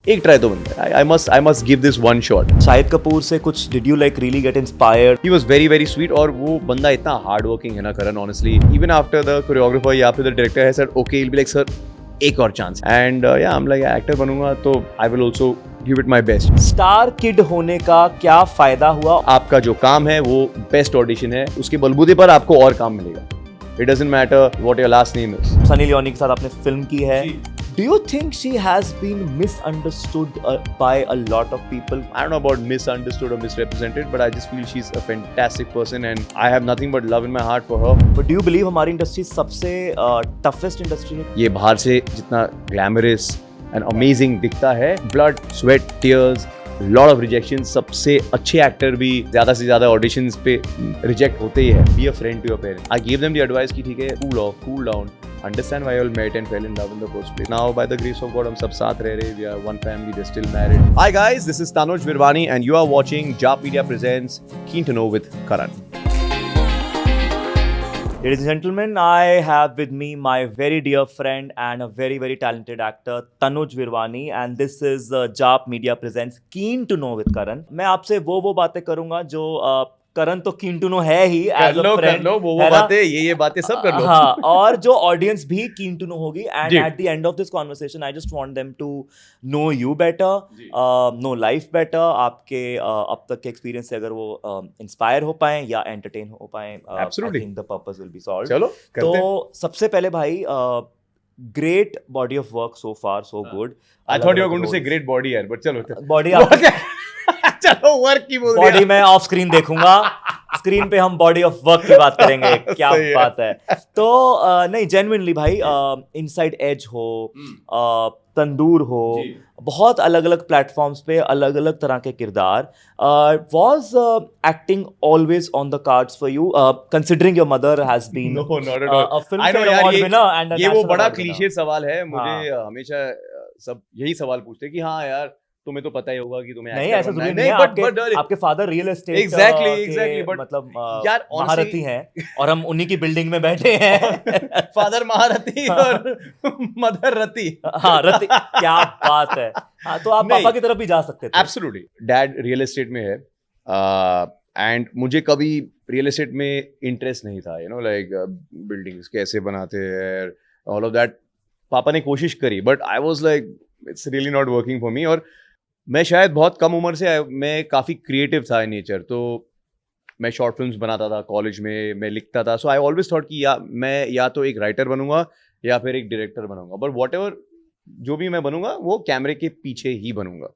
एक ट्राई तो बनता है. I must give this one shot. Shahid Kapoor से कुछ did you like really get inspired? He was very very sweet और वो बंदा इतना हार्ड वर्किंग है ना करण, honestly. Even after the choreographer या फिर the director has said okay, he'll be like sir एक और chance. And yeah, I'm like actor बनूंगा तो I will also give it my best. Star kid होने का क्या फायदा हुआ? आपका जो काम है वो बेस्ट ऑडिशन है, उसके बलबूते पर आपको और काम मिलेगा. It doesn't matter what your last name is. Sunny Leone के साथ आपने फिल्म की है. Do you think she has been misunderstood by a lot of people? I don't know about misunderstood or misrepresented, but I just feel she's a fantastic person and I have nothing but love in my heart for her. But do you believe हमारी industry सबसे toughest industry है? ये बाहर से जितना glamorous and amazing दिखता है, blood, sweat, tears, lot of rejection, सबसे अच्छे एक्टर भी ज़्यादा से ज़्यादा ऑडिशंस पे रिजेक्ट होते ही है. Be a friend to your parents. I gave them the advice कि ठीक है, cool off, cool down. Understand why you all met and fell in love in the first place. Now, by the grace of God, हम सब साथ रह रहे. We are one family. They're still married. Hi guys, this is Tanuj Virvani and you are watching Jap Media presents Keen to Know with Karan. Ladies and gentlemen, I have with me my very dear friend and a very very talented actor Tanuj Virvani and this is Jap Media presents Keen to Know with Karan. मैं आपसे वो बातें करूंगा जो करण तो कीन to no है ही as a friend. कर लो वो बातें, ये बातें सब कर लो. हाँ, और जो ऑडियंस भी कीन टू नो होगी and at the end of this conversation I just want them to know you better, know life better. आपके अब तक के एक्सपीरियंस से अगर वो इंस्पायर हो पाए या एंटरटेन हो पाए, I think the purpose will be solved. चलो तो सबसे पहले भाई, great body of work so far, so good. I thought you were going to say great body यार, but चलो. बॉडी चलो वर्क की बोल बॉडी मैं ऑफ स्क्रीन देखूंगा, स्क्रीन पे हम बॉडी ऑफ वर्क की बात करेंगे. क्या बात है. तो नहीं, जेन्युइनली भाई, इनसाइड एज हो, तंदूर हो, बहुत अलग अलग प्लेटफॉर्म्स पे अलग अलग तरह के किरदार. Was acting always on the cards for you, considering your mother has been No, not at all. a film I know fair यार, award winner and a ये वो national बड़ा award winner. क्लीशे सवाल है. मुझे हाँ. हमेशा सब यही सवाल पूछते हैं कि हाँ यार तुम्हें तो पता ही होगा कि तुम्हें नहीं, actor ऐसा बनना जरूरी है. नहीं है. but आपके father real estate Exactly, but मतलब यार, honestly- महारथी हैं और हम उन्हीं की बिल्डिंग में बैठे हैं. फादर महारथी और मदर रति. हाँ, रति, क्या बात है. हाँ, तो आप नहीं. पापा की तरफ भी जा सकते थे. एब्सोल्युटली. डैड रियल एस्टेट में है एंड मुझे कभी रियल एस्टेट में इंटरेस्ट नहीं था. यू नो लाइक बिल्डिंग्स कैसे बनाते हैं, ऑल ऑफ दैट. पापा ने कोशिश करी but I was like it's really not working for me. और मैं शायद बहुत कम उम्र से मैं काफ़ी क्रिएटिव था इन नेचर. तो मैं शॉर्ट फिल्म्स बनाता था कॉलेज में, मैं लिखता था. सो आई ऑलवेज थॉट कि मैं या तो एक राइटर बनूंगा या फिर एक डायरेक्टर बनूंगा. बट वॉट एवर जो भी मैं बनूंगा वो कैमरे के पीछे ही बनूंगा.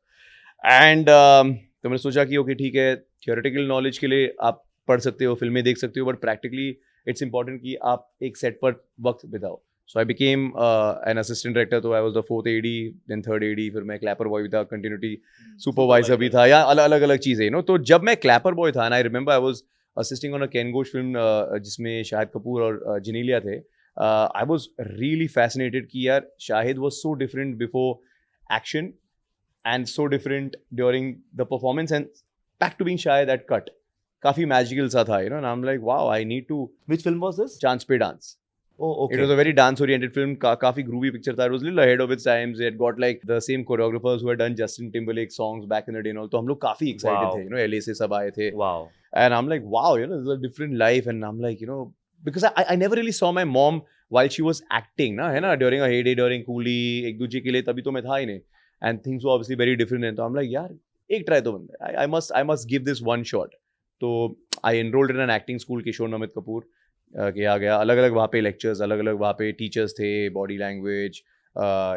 एंड तो मैंने सोचा कि ओके ठीक है, थियोरेटिकल नॉलेज के लिए आप पढ़ सकते हो, फिल्में देख सकते हो, बट प्रैक्टिकली इट्स इंपॉर्टेंट कि आप एक सेट पर वक्त बिताओ. So I became an assistant director. तो I was the 4th AD, then 3rd AD. फिर मैं clapper boy भी था, continuity supervisor भी था, या अलग अलग चीज़ें. You know, तो जब मैं clapper boy था, and I remember I was assisting on a Ken Ghosh film जिसमें शाहिद कपूर और जिनेलिया थे. I was really fascinated कि यार Shahid was so different before action and so different during the performance and back to being Shahid at cut. काफ़ी magical सा था, you know, and I'm like wow, I need to. Which film was this? Chance Pe Dance. Oh, okay. It was a very dance-oriented film. काफी groovy picture था. It was a little ahead of its times. It got like the same choreographers who had done Justin Timberlake songs back in the day and all. तो हम लोग काफी excited Wow. थे. You know, LA से सब आए थे. Wow. And I'm like, wow, you know, this is a different life. And I'm like, you know, because I never really saw my mom while she was acting, ना, है ना, during her heyday, during Coolie, एक दूसरे के लिए तभी तो मैं था ही नहीं. And things were obviously very different. And तो I'm like, यार, एक try तो बनता है. I must give this one shot. तो I enrolled in an acting school, किशोर नमित कपूर. किया गया. अलग अलग वहाँ पे लेक्चर्स, अलग अलग वहाँ पे टीचर्स थे, body language,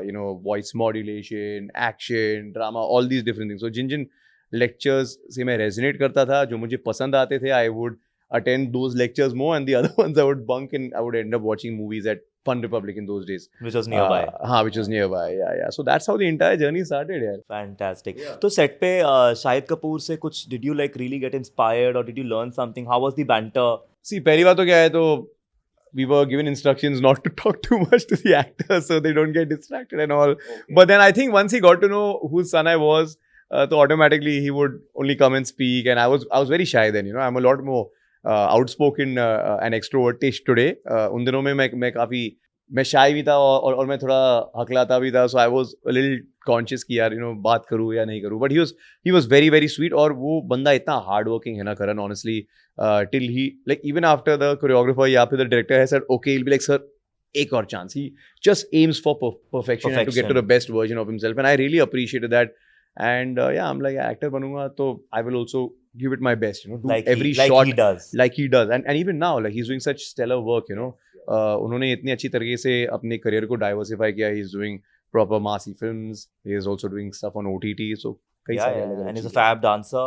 you know, voice modulation, action, drama, all these different things. So जिन लेक्चर्स से मैं रेजोनेट करता था, जो मुझे पसंद आते थे, I would attend those lectures more, and the other ones I would bunk and I would end up watching movies at Fun Republic in those days. Which was nearby. which was nearby. Yeah. So that's how the entire journey started. Yeah. Fantastic. तो set पे शाहिद कपूर से कुछ did you like really get inspired or did you learn something? How was the banter? See, पहली बात तो क्या है, तो we were given instructions not to talk too much to the actors so they don't get distracted and all. Okay. But then I think once he got to know whose son I was, so automatically he would only come and speak. And I was very shy then, you know. I'm a lot more outspoken and extrovertish today. उन दिनों में मैं काफ़ी मैं शाय भी था और मैं थोड़ा हकलाता भी था, so I was a little conscious कि यार बात करूँ या नहीं करूँ, but he was very very sweet, और वो बंदा इतना हार्ड वर्किंग है ना Karan, honestly, till he like even after the choreographer या फिर the director has said okay, he'll be like, sir एक और chance, he just aims for perfection and to get to the best version of himself, and I really appreciated that. And yeah, I'm like, actor बनूंगा तो I will also give it my best, do like every like shot he does. like he does, and even now like he's doing such stellar work, उन्होंने इतनी अच्छी तरीके से अपने career को diversify किया. ही is doing proper massy films. He is also doing stuff on OTT. So and he's a fab dancer.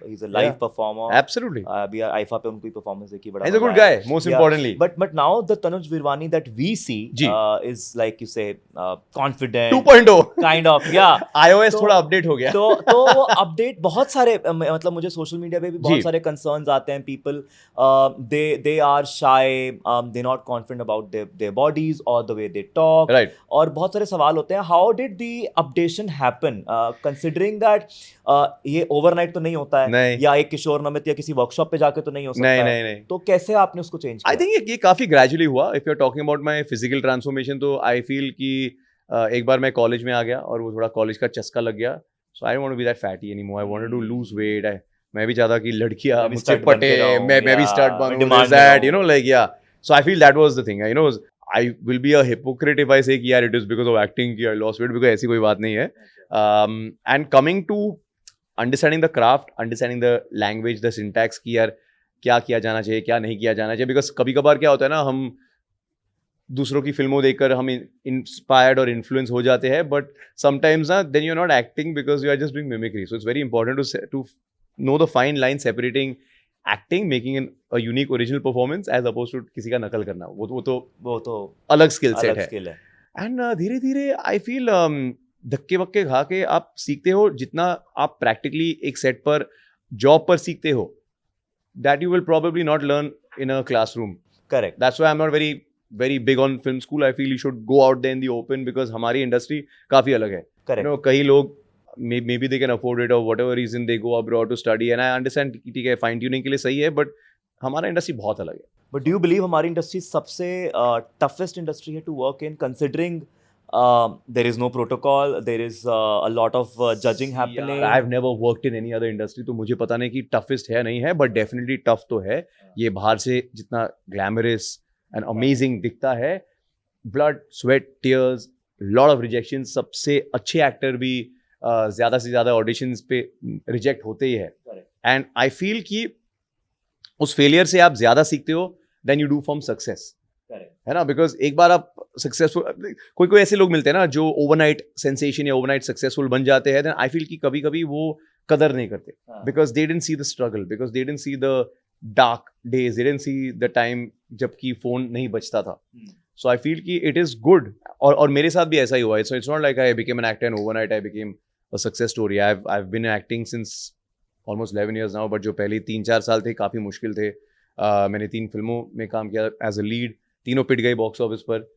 He's a live performer. Absolutely. अभी IFA पे उनकी performance देखी बड़ा. He's a good guy. Most importantly. But now the Tanuj Virwani that we see is like you say confident. 2.0. Kind of, yeah. iOS थोड़ा update हो गया. तो वो update बहुत सारे मतलब मुझे social media पे भी बहुत सारे concerns आते हैं. People they are shy. They're not confident about their bodies or the way they talk. Right. और बहुत सारे सवाल होते हैं. How did the updation happen? Considering that ये ओवरनाइट तो नहीं होता है, या एक किशोर नमित या किसी वर्कशॉप पे जाके तो नहीं हो सकता नहीं. तो कैसे आपने उसको चेंज किया? आई थिंक ये काफी ग्रेजुअली हुआ. If you are talking about my physical transformation, तो आई फील कि एक बार मैं कॉलेज में आ गया और वो थोड़ा कॉलेज का चस्का लग गया. So I don't want to be that fatty anymore. I wanted to lose weight. मैं भी चाहता कि लड़कियां मुझसे पटे, मैं भी start बनूं, that like yeah. So I feel that was the thing. I will be a hypocrite if I say कि यार it is because of acting कि I lost weight, because ऐसी कोई बात नहीं है. And coming to understanding the craft, understanding the language, the syntax कि यार क्या किया जाना चाहिए, क्या नहीं किया जाना चाहिए, because कभी कभार क्या होता है ना, हम दूसरों की फिल्मों देखकर हम इंस्पायर्ड और इन्फ्लुएंस हो जाते हैं, बट समटाइम्स ना then you're not acting because you are just doing mimicry. So it's very important to know the fine line separating acting, making a unique original performance as opposed to किसी का नकल करना. वो तो अलग skill set है. And धीरे धीरे आई फील धक्के वक्के खा के आप सीखते हो जितना आप प्रैक्टिकली एक सेट पर जॉब पर सीखते हो, that you will probably not learn in a classroom. Correct. That's why I'm not very big on film school. I feel you should go out there in the open, because हमारी industry काफी अलग है. Correct. कई लोग maybe they can afford it or whatever reason they go abroad to study, and I understand ठीक है fine tuning के लिए सही है, बट हमारा इंडस्ट्री बहुत अलग है. But do you believe हमारी इंडस्ट्री सबसे toughest इंडस्ट्री है to work in, considering there is no protocol, there is a lot of judging happening? I've never worked in any other industry, तो मुझे पता नहीं कि toughest है नहीं है, but definitely tough तो है. ये बाहर से जितना glamorous and amazing दिखता है, blood, sweat, tears, lot of rejections. सबसे अच्छे एक्टर भी ज़्यादा से ज़्यादा ऑडिशंस पे रिजेक्ट होते ही है. एंड आई फील कि उस फेलियर से आप ज़्यादा सीखते हो than you do from success, है ना. बिकॉज एक बार आप सक्सेसफुल, कोई ऐसे लोग मिलते हैं ना जो ओवरनाइट सेंसेशन या ओवरनाइट सक्सेसफुल बन जाते हैं, देन आई फील कि कभी कभी वो कदर नहीं करते, because they didn't see the struggle, because they didn't see the dark days, they didn't see the time जबकि फोन नहीं बचता था. सो आई फील कि इट इज गुड, और मेरे साथ भी ऐसा ही हुआ है. So it's not like I became an actor and overnight I became a success story. I've been acting since almost 11 years now, but जो पहले 3-4 साल थे काफ़ी मुश्किल थे. मैंने 3 फिल्मों में काम किया एज अ लीड, तीनों पिट गई बॉक्स ऑफिस पर.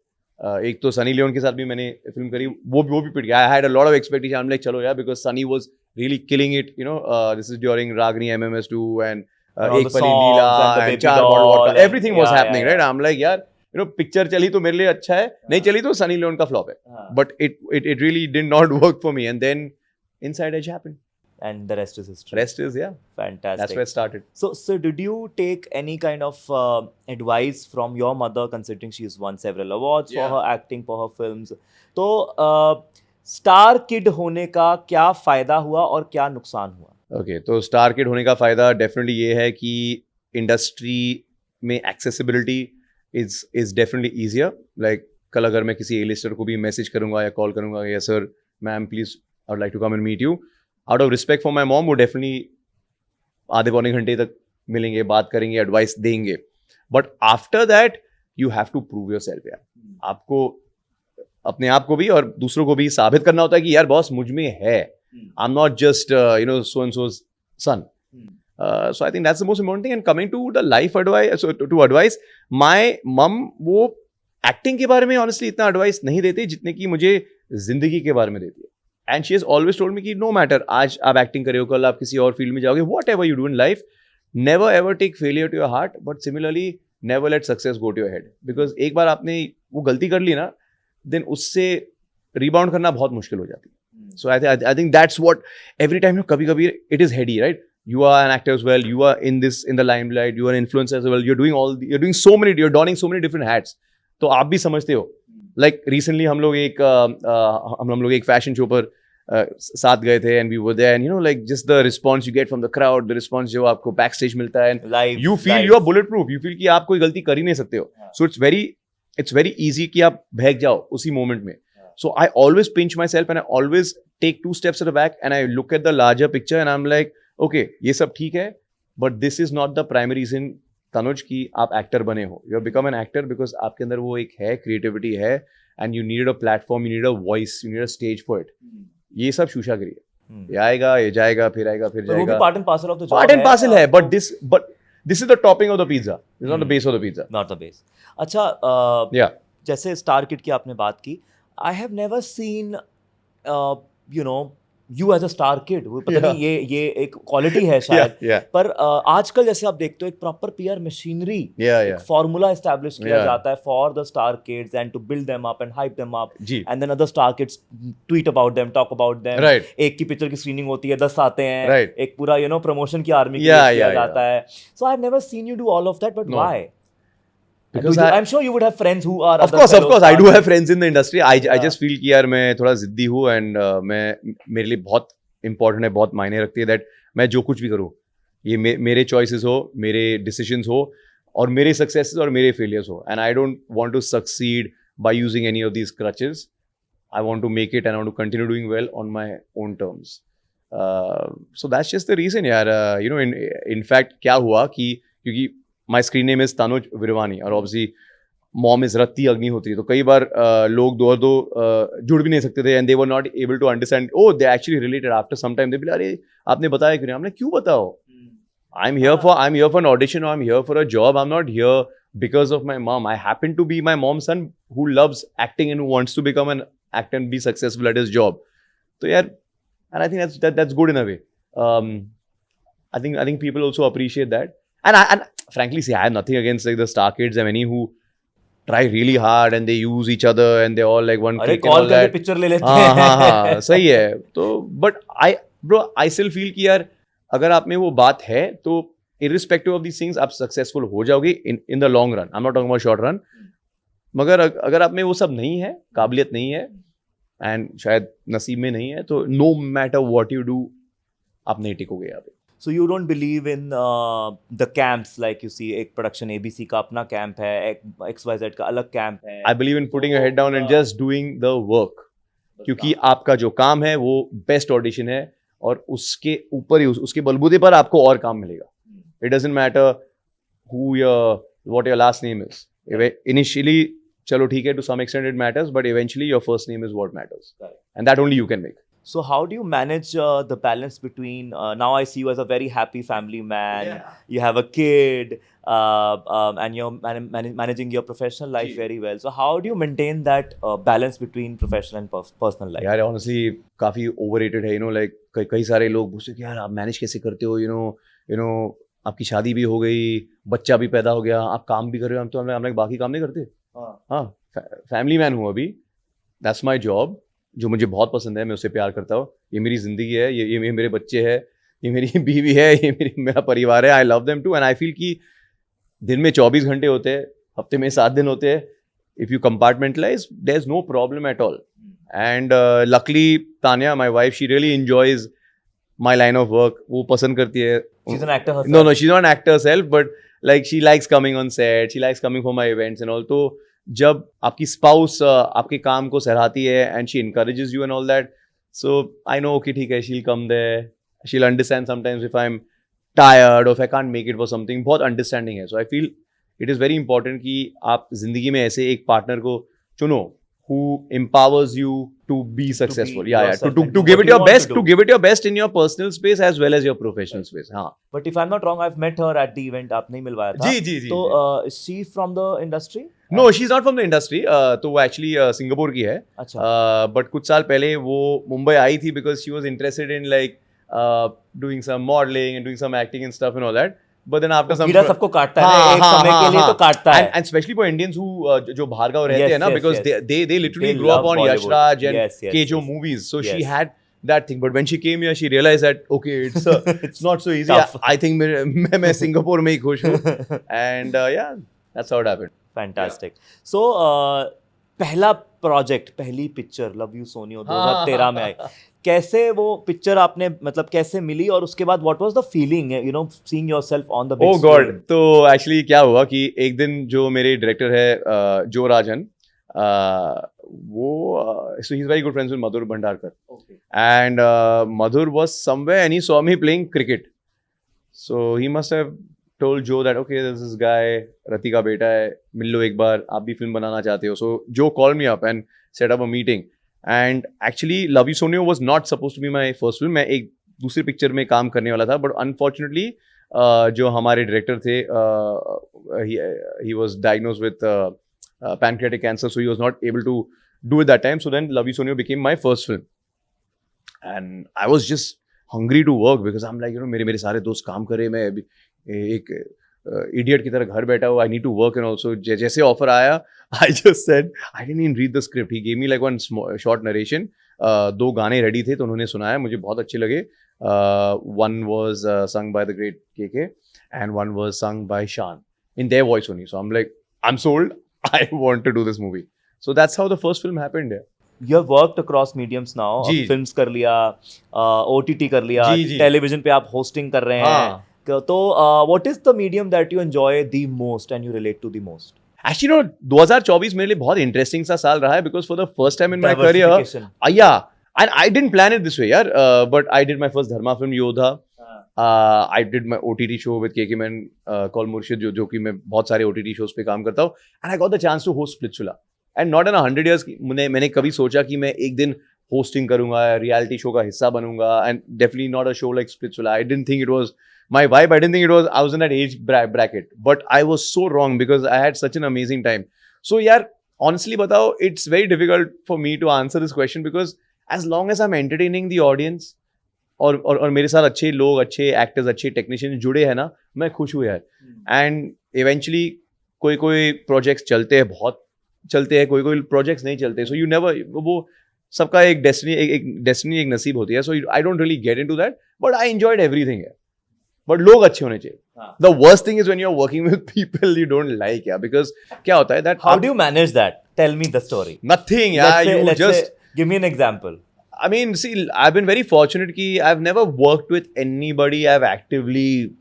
एक तो सनी लियोन के साथ भी मैंने फिल्म करी, वो भी पिट गया. I had a lot of expectation. I am like चलो यार, because Sunny was really killing it, this is during Ragini MMS2 and Ek Paheli Leela and 4 bottle water, everything was happening, right. I am like यार, पिक्चर चली तो मेरे लिए अच्छा है, नहीं चली तो सनी लियोन का फ्लॉप है. But it really did not work for me, and then Inside Edge happened, and the rest is history. Rest is, yeah, fantastic. That's where it started. So did you take any kind of advice from your mother, considering she's won several awards for her acting, for her films? तो star kid होने का क्या फायदा हुआ और क्या नुकसान हुआ? Okay, तो स्टार किड होने का फायदा डेफिनेटली ये है कि इंडस्ट्री में accessibility is definitely easier. Like कल अगर मैं किसी A-lister को भी मैसेज करूंगा या कॉल करूंगा, या sir ma'am please I would like to come and meet you, out of respect for my mom, वो definitely आधे पौने घंटे तक मिलेंगे, बात करेंगे, एडवाइस देंगे. But after that you have to prove yourself. यार आपको अपने आप को भी और दूसरों को भी साबित करना होता है कि यार बॉस मुझ में है. आई am not just so and so's son. So I think that's the most important thing. And coming to the life advice, so to advice, my mom वो एक्टिंग के बारे में ऑनेस्टली इतना एडवाइस नहीं देती जितने की मुझे जिंदगी के बारे में देती है. And she has always told me कि no matter आज आप एक्टिंग करे हो, कल आप किसी और फील्ड में जाओगे, whatever you do in life, never ever take failure to your heart, but similarly never let success go to your head. Because एक बार आपने वो गलती कर ली ना, देन उससे रिबाउंड करना बहुत मुश्किल हो जाती है. So I think that's what every time, kabhi it is heady, right? You are an actor as well. You are in the limelight. You are an influencer as well. You're donning so many different hats. तो आप भी समझते हो. Like recently हम लोग एक fashion show पर साथ गए थे, and we were there, and like just the response you get from the crowd, the response जो आपको backstage मिलता है, and you feel you are bulletproof. You feel कि आप कोई गलती कर ही नहीं सकते हो. So it's very easy कि आप भाग जाओ उसी moment में. So I always pinch myself and I always take 2 steps at the back and I look at the larger picture and I'm like, okay, ये सब ठीक है, but this is not the primary reason, Tanuj, कि आप actor बने हो. You have become an actor because आपके अंदर वो एक है, creativity है, and you needed a platform, you needed a voice, you needed a stage for it. ये सब शूशागिरी है. ये आएगा, ये जाएगा, फिर आएगा, फिर जाएगा. वो भी part and parcel of the job. Part and parcel है, but this is the topping of the pizza. This is not the base of the pizza. Not the base. अच्छा, Yeah. जैसे स्टार किड की आपने बात की, I have never seen you as a star kid. वो पता नहीं ये एक क्वालिटी है शायद. Yeah. पर आजकल जैसे आप देखते हो एक प्रॉपर PR मशीनरी, एक फॉर्मूला एस्टैब्लिश किया जाता है for the star kids and to build them up and hype them up, and then other star kids tweet about them, talk about them. एक की पिक्चर की स्क्रीनिंग होती है, 10 आते हैं, एक पूरा प्रमोशन की आर्मी किया जाता है. So I have never seen you do all of that, but why? Because I'm sure you would have friends who are. Of course, I do have friends in the industry. I just feel कि यार मैं थोड़ा जिद्दी हूँ, and मेरे लिए बहुत important है, बहुत मायने रखती है that मैं जो कुछ भी करूँ, ये मेरे choices हो, मेरे decisions हो, और मेरे successes और मेरे failures हो, and I don't want to succeed by using any of these crutches. I want to make it and I want to continue doing well on my own terms. So that's just the reason यार. In fact क्या हुआ कि क्योंकि my screen name is Tanuj Virwani और obviously mom is Rati Agnihotri, तो कई बार लोग दो जुड़ भी नहीं सकते थे, and they were not able to understand, oh they actually related. After some time they be like, अरे आपने बताया क्यों नहीं? हमने क्यों बताओ? I'm here for an audition, or I'm here for a job. I'm not here because of my mom. I happen to be my mom's son who loves acting and who wants to become an actor and be successful at his job. So yeah, and I think that's good in a way. I think people also appreciate that. And frankly, see, I have nothing against like the star kids and many who try really hard and they use each other and they all like one click and all that. Picture ले लेते हैं. हाँ, सही है. तो but I still feel कि यार अगर आप में वो बात है तो irrespective of these things आप successful हो जाओगे in the long run. I'm not talking about short run. मगर अगर आप में वो सब नहीं है, काबिलियत नहीं है, and शायद नसीब में नहीं है, तो no matter what you do आप नहीं टिकोगे यहाँ पे. So you don't believe in the camps, like you see, एक production ABC का अपना camp है, एक XYZ का अलग camp है. I believe in putting your head down and just doing the work. क्योंकि आपका जो काम है वो best audition है, और उसके ऊपर ही उसके बलबूते पर आपको और काम मिलेगा. It doesn't matter what your last name is. Initially, चलो ठीक है, to some extent it matters, but eventually your first name is what matters. And that only you can make. So how do you manage the balance between, now I see you as a very happy family man, you have a kid, and you're managing your professional life very well. So how do you maintain that balance between professional and personal life? यार honestly काफी overrated है, like कई सारे लोग पूछते कि यार आप manage कैसे करते हो, आपकी शादी भी हो गई, बच्चा भी पैदा हो गया, आप काम भी कर रहे हो, हम लोग बाकी काम नहीं करते. हाँ, फैमिली मैन हूँ अभी, that's my job, जो मुझे बहुत पसंद है, मैं उससे प्यार करता हूँ. ये मेरी ज़िंदगी है, ये मेरे बच्चे हैं, ये मेरी बीवी है, ये मेरा परिवार है. I love them too, and I feel कि दिन में 24 घंटे होते हैं, हफ्ते में 7 दिन होते हैं. If you compartmentalise, there is no problem at all. And luckily Tania, my wife, she really enjoys my line of work. वो पसंद करती है. She's an actor herself. No, she's not an actor herself, but like she likes coming on set, she likes coming for my events and all. तो जब आपकी spouse आपके काम को सराहती है and she encourages you and all that, so I know okay ठीक है, she'll come there, she'll understand sometimes if I'm tired or if I can't make it for something. बहुत understanding है. So I feel it is very important कि आप जिंदगी में ऐसे एक पार्टनर को चुनो who empowers you to be successful. To give it your best, to give it your best in your personal space as well as your professional space. हाँ. But if I'm not wrong, I've met her at the event. आपने ही मिलवाया था. जी. तो is she from the industry? No, she's not from the industry. तो वो actually Singapore की है. अच्छा. But कुछ साल पहले वो मुंबई आई थी because she was interested in like doing some modeling and doing some acting and stuff and all that. but then after some कीड़ा सबको काटता है ना, हाँ, एक हाँ, समय हाँ, के लिए हाँ. तो काटता है. And especially for Indians who जो भार्गव रहते Yes, हैं ना, yes, because yes. they literally They grew up love on Yash Bollywood. Raj and Yes, yes, Kejo yes. movies, so she Yes. had that thing. But when she came here, she realized that okay, it's not so easy. tough. I think मैं Singapore में ही खुश हूँ. And yeah, that's how it happened. Fantastic. So पहला project, पहली picture love you सोनियो 2013 में आई. कैसे वो picture आपने, मतलब कैसे मिली, और उसके बाद what was the feeling, you know, seeing yourself on the big Oh God, तो एक्चुअली क्या हुआ कि एक दिन जो मेरे डायरेक्टर है जो राजन, वो so he's very good friends with Madhur Bhandarkar. Okay. And Madhur was somewhere and he saw me playing cricket. So he must have told Joe that okay, there's this guy, Rati का बेटा है, मिल लो एक बार, आप भी film बनाना चाहते हो. So Joe called me up and set up a meeting. And actually, Love You Sonio was not supposed to be my first film. मैं एक दूसरी पिक्चर में काम करने वाला था, but unfortunately, जो हमारे डायरेक्टर थे, he was diagnosed with pancreatic cancer, so he was not able to do it that time. So then Love You Sonio became my first film. And I was just hungry to work because I'm like, you know, मेरे सारे दोस्त काम करे, मैं अभी एक idiot की तरह घर बैठा हूँ. I need to work. And also जैसे ऑफर आया, I just said, I didn't even read the script. He gave me like one short narration. दो गाने रेडी थे तो उन्होंने सुनाया, मुझे बहुत अच्छे लगे. One was sung by the great KK and one was sung by Shan in their voice only. So I'm like, I'm sold. I want to do this movie. So that's how the first film happened. Yeah. You have worked across mediums now. Ji. Films कर लिया, OTT कर लिया, जी, जी. Television पे आप hosting कर रहे हैं. हाँ. तो what is the medium that you enjoy the most and you relate to the most? Actually, no, 2024 मेरे लिए बहुत इंटरेस्टिंग सा साल रहा है because for the first time in my career, Diversification. yeah, and I didn't plan it this way, यार, but I did my first Dharma film Yodha. I did my OTT show with KK Man called Murshid, जो कि मैं बहुत सारे OTT shows पे काम करता हूँ, and I got the chance to host Splitsvilla. And not in 100 years मैंने कभी सोचा कि मैं एक दिन hosting करूँगा, reality show का हिस्सा बनूंगा, and definitely not a show like Splitsvilla. I didn't think it was my vibe. I didn't think it was, I was in that age bracket, but I was so wrong because I had such an amazing time. So यार, honestly बताओ, it's very difficult for me to answer this question because as long as I'm entertaining the audience और मेरे साथ अच्छे लोग, अच्छे actors, अच्छे technician जुड़े हैं ना, मैं खुश हूँ यार. एंड इवेंचुअली कोई प्रोजेक्ट्स चलते हैं, बहुत चलते हैं, कोई प्रोजेक्ट्स नहीं चलते. सो यू नेवर, वो सबका एक डेस्टिनी एक नसीब होती है. So I don't really get into that, but I enjoyed everything. But लोग अच्छे होने चाहिए. The worst thing is when you are working with people you don't like, या बिकॉज क्या होता है that How do you manage that? Tell me the story. Nothing, yeah you Let's just say, give me an example. I mean, see, I've been very fortunate कि I've never worked with anybody I've actively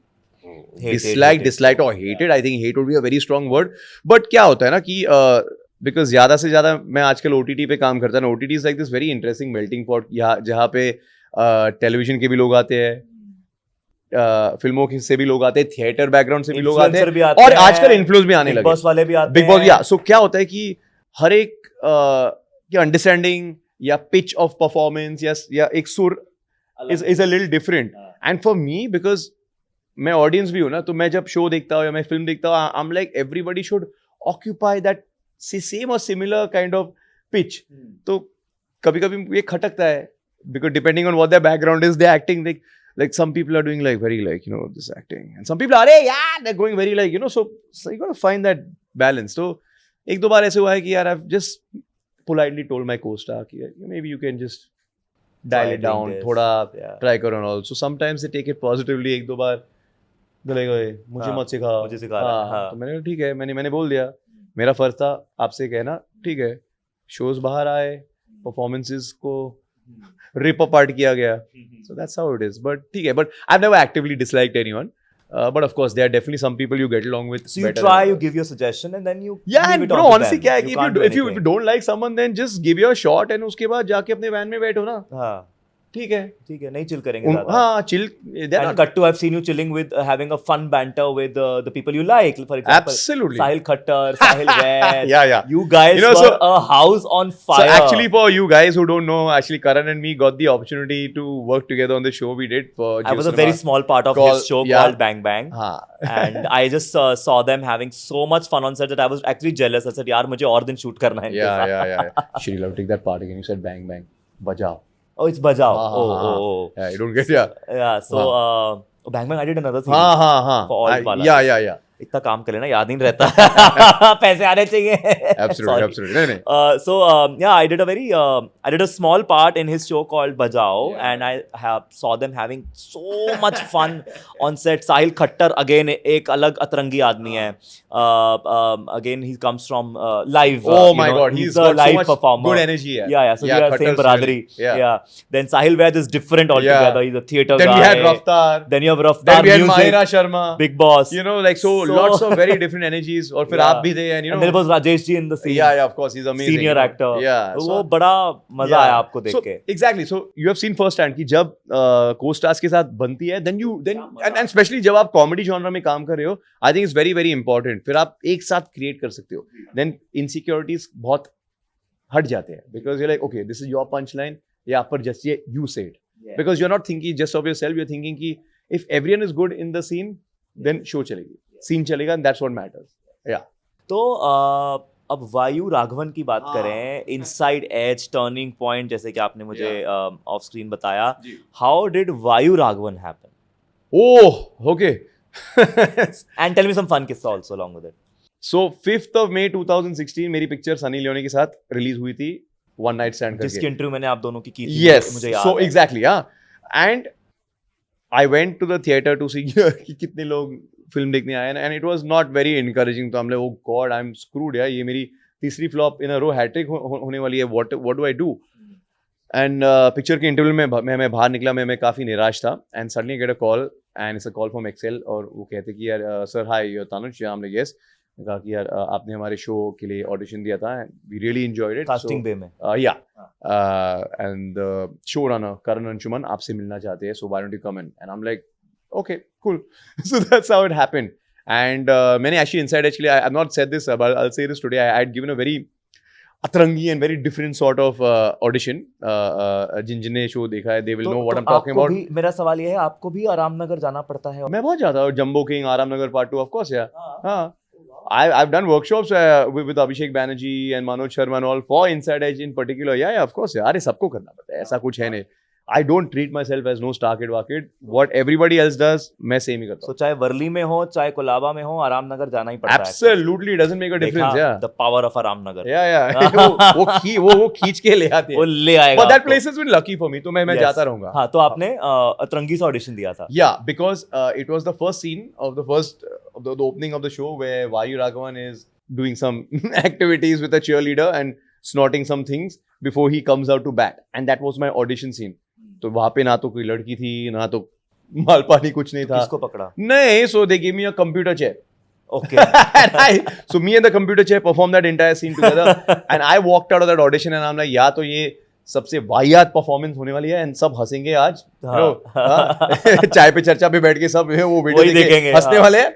disliked or hated. I think hate would be a very strong word. But क्या होता है ना कि because ज़्यादा से ज़्यादा मैं आजकल OTT पे काम करता हूँ. OTT is like this very interesting melting pot, जहाँ पे टेलीविजन के भी लोग आते हैं, फिल्मों से भी लोग आते हैं, थिएटर बैकग्राउंड से भी लोग आते हैं, और आजकल इन्फ्लुएंस भी आने लगे. बिग बॉस वाले भी आते हैं. बिग बॉस, या सो क्या होता है कि हर एक की अंडरस्टैंडिंग या पिच ऑफ परफॉर्मेंस या एक सुर is a little different. And for me, because मैं ऑडियंस भी हूँ ना, तो मैं जब शो देखता हूँ या मैं फिल्म देखता हूँ, आई am like everybody should occupy that same और सिमिलर काइंड ऑफ पिच. तो कभी कभी ये खटकता है because depending on what their background is, they're acting like some people are doing like very like, you know, this acting, and some people are, hey, yeah, they're going very like, you know, so you got to find that balance. So एक दो बार ऐसे हुआ है कि यार I've just politely told my co-star कि maybe you can just dial it down, थोड़ा try करो and all. So sometimes they take it positively. एक दो बार गले गए, मुझे मत सिखा, मुझे सिखा रहा है. तो मैंने कहा ठीक है, मैंने बोल दिया, मेरा फर्ज था आपसे कहना, ठीक है, शोज बाहर आए, परफॉर्मेंसेस को rip apart किया गया. So that's how it is. But ठीक है, but I've never actively disliked anyone. But of course, there are definitely some people you get along with. So you try, you give your suggestion, and then you yeah, leave and it bro, on to honestly them. क्या है कि if you anything. don't like someone, then just give your shot and उसके बाद जाके अपने van में बैठो ना. हाँ, ठीक है, नहीं chill करेंगे ज़्यादा. हाँ, chill. And cut to, I've seen you chilling with, having a fun banter with the people you like. For example, Absolutely. Sahil Khattar, Sahil Vaid. Yeah. You guys were a house on fire. So actually, for you guys who don't know, actually Karan and me got the opportunity to work together on the show we did for I was a very small part of his show called Bang Bang. And I just saw them having so much fun on set that I was actually jealous. I said, यार मुझे और दिन shoot करना है. Yeah. Shri, love, take that part again. You said Bang Bang. Bajao. Oh, it's Bajao. Oh. Yeah, you don't get, yeah. Yeah, so Bang Bang I did another series हाँ हाँ हाँ for all Balaji. या इतना काम कर लेना याद ही नहीं रहता पैसे आने चाहिए एब्सोल्युटली Sorry. एब्सोल्युटली नहीं नहीं So yeah, I did a small part in his show called Bajao, and I saw them having so much fun on set. Sahil Khattar again एक अलग अतरंगी आदमी है. Again he comes from live. Oh my God, he's a got so live much performer. good energy. Yeah. So we are same Khattar's biradari. really- Yeah. Then Sahil Vaid is different altogether. He's a theater Then guy. we had Raftar. Then you have Raftar Then we had music. Mahira Sharma. Big Boss. You know, like so lots of very different energies. और फिर Yeah. आप भी थे, and you know. And there was Rajesh ji in the scene. Yeah, of course, he's amazing. Senior actor. Yeah. तो वो बड़ा मजा आया आपको देख so, के. Exactly. So you have seen first hand कि जब co-stars के साथ बनती है, then and especially जब आप comedy genre में काम कर रहे हो, I think it's very very important. फिर आप एक साथ create कर सकते हो. Then insecurities बहुत हट जाते हैं because you're like, okay, this is your punchline. या पर just you say it. Yeah. Because you're not thinking just of yourself. You're thinking कि if everyone is good in the scene, then show चलेगी. Scene चलेगा, and that's what matters. Yeah. तो अब वायु राघवन की बात करें, इनसाइड एज, टर्निंग पॉइंट, जैसे कि आपने मुझे ऑफ स्क्रीन बताया, how did Vayu Raghavan happen? Oh, okay. And tell me some fun किस्सा also along with it. So 5th of May 2016 मेरी पिक्चर सनी लियोनी के साथ रिलीज हुई थी, वन नाइट स्टैंड करके. जिसकी इंटरव्यू मैंने आप दोनों की थी, Yes. मुझे याद So है. exactly, yeah. And I went to the theater to see कि कितने लोग फिल्म देखने आए, and it was not very encouraging. तो हमने oh God, I'm screwed यार, ये मेरी तीसरी फ्लॉप इन अ रो हैट्रिक होने वाली है. What do I do? And picture के इंटरव्यू में मैं बाहर निकला, मैं काफ़ी निराश था. And suddenly I get a call, and it's a call from Excel, और वो कहते कि यार सर हाय तानुज, हम लोग यस, कहा कि यार आपने हमारे शो के लिए ऑडिशन दिया था, we really enjoyed it. Casting bay में. Yeah and show runner Karan Anshuman आपसे मिलना चाहते हैं, so why don't you come in? And I am like okay cool. So that's how it happened. And मैंने एक्चुअली इनसाइड एज के लिए, I have not said this, but I will say this today, I had given a very अतरंगी and very different sort of audition. जिन्होंने show देखा है, they will know what I am talking about. मेरा सवाल ये है, आपको भी आरामनगर जाना पड़ता है? मैं बहुत जाता हूँ, jumbo king, Aramnagar part 2, of course यार. हाँ, I've done workshops with Abhishek Banerjee and Manoj Sharma and all for Inside Edge in particular. Yeah, of course. यार, ये सबको करना पड़ता है, ऐसा कुछ है नहीं. I don't treat myself as no star kid वाकिड. What everybody else does, मैं same ही करता हूँ. So चाहे वर्ली में हो, चाहे कोलाबा में हो, आरामनगर जाना ही पड़ता है. Absolutely, doesn't make a difference. Yeah. The power of Aramnagar. Yeah. वो खींच के ले आते हैं. वो ले आएगा. But that place has been lucky for me, तो मैं जाता रहूँगा. हाँ, तो आपने अतरंगी सा ऑडिशन दिया था. Yeah, because it was the first scene of the opening of the show where Vayu Raghavan is doing some activities with a cheerleader and snorting some things before he comes out to bat, and that was my audition scene. तो वहाँ पे ना तो कोई लड़की थी, ना तो मालपानी, कुछ नहीं था. किसको पकड़ा? नहीं, so they gave me a computer chair. Okay. So me and the computer chair performed that entire scene together, and I walked out of that audition and I'm like, या तो ये सबसे वाहियात परफॉर्मेंस होने वाली है, and सब हंसेंगे आज. चाय पे चर्चा पे बैठ के सब वो वीडियो देखेंगे, हंसने वाले हैं.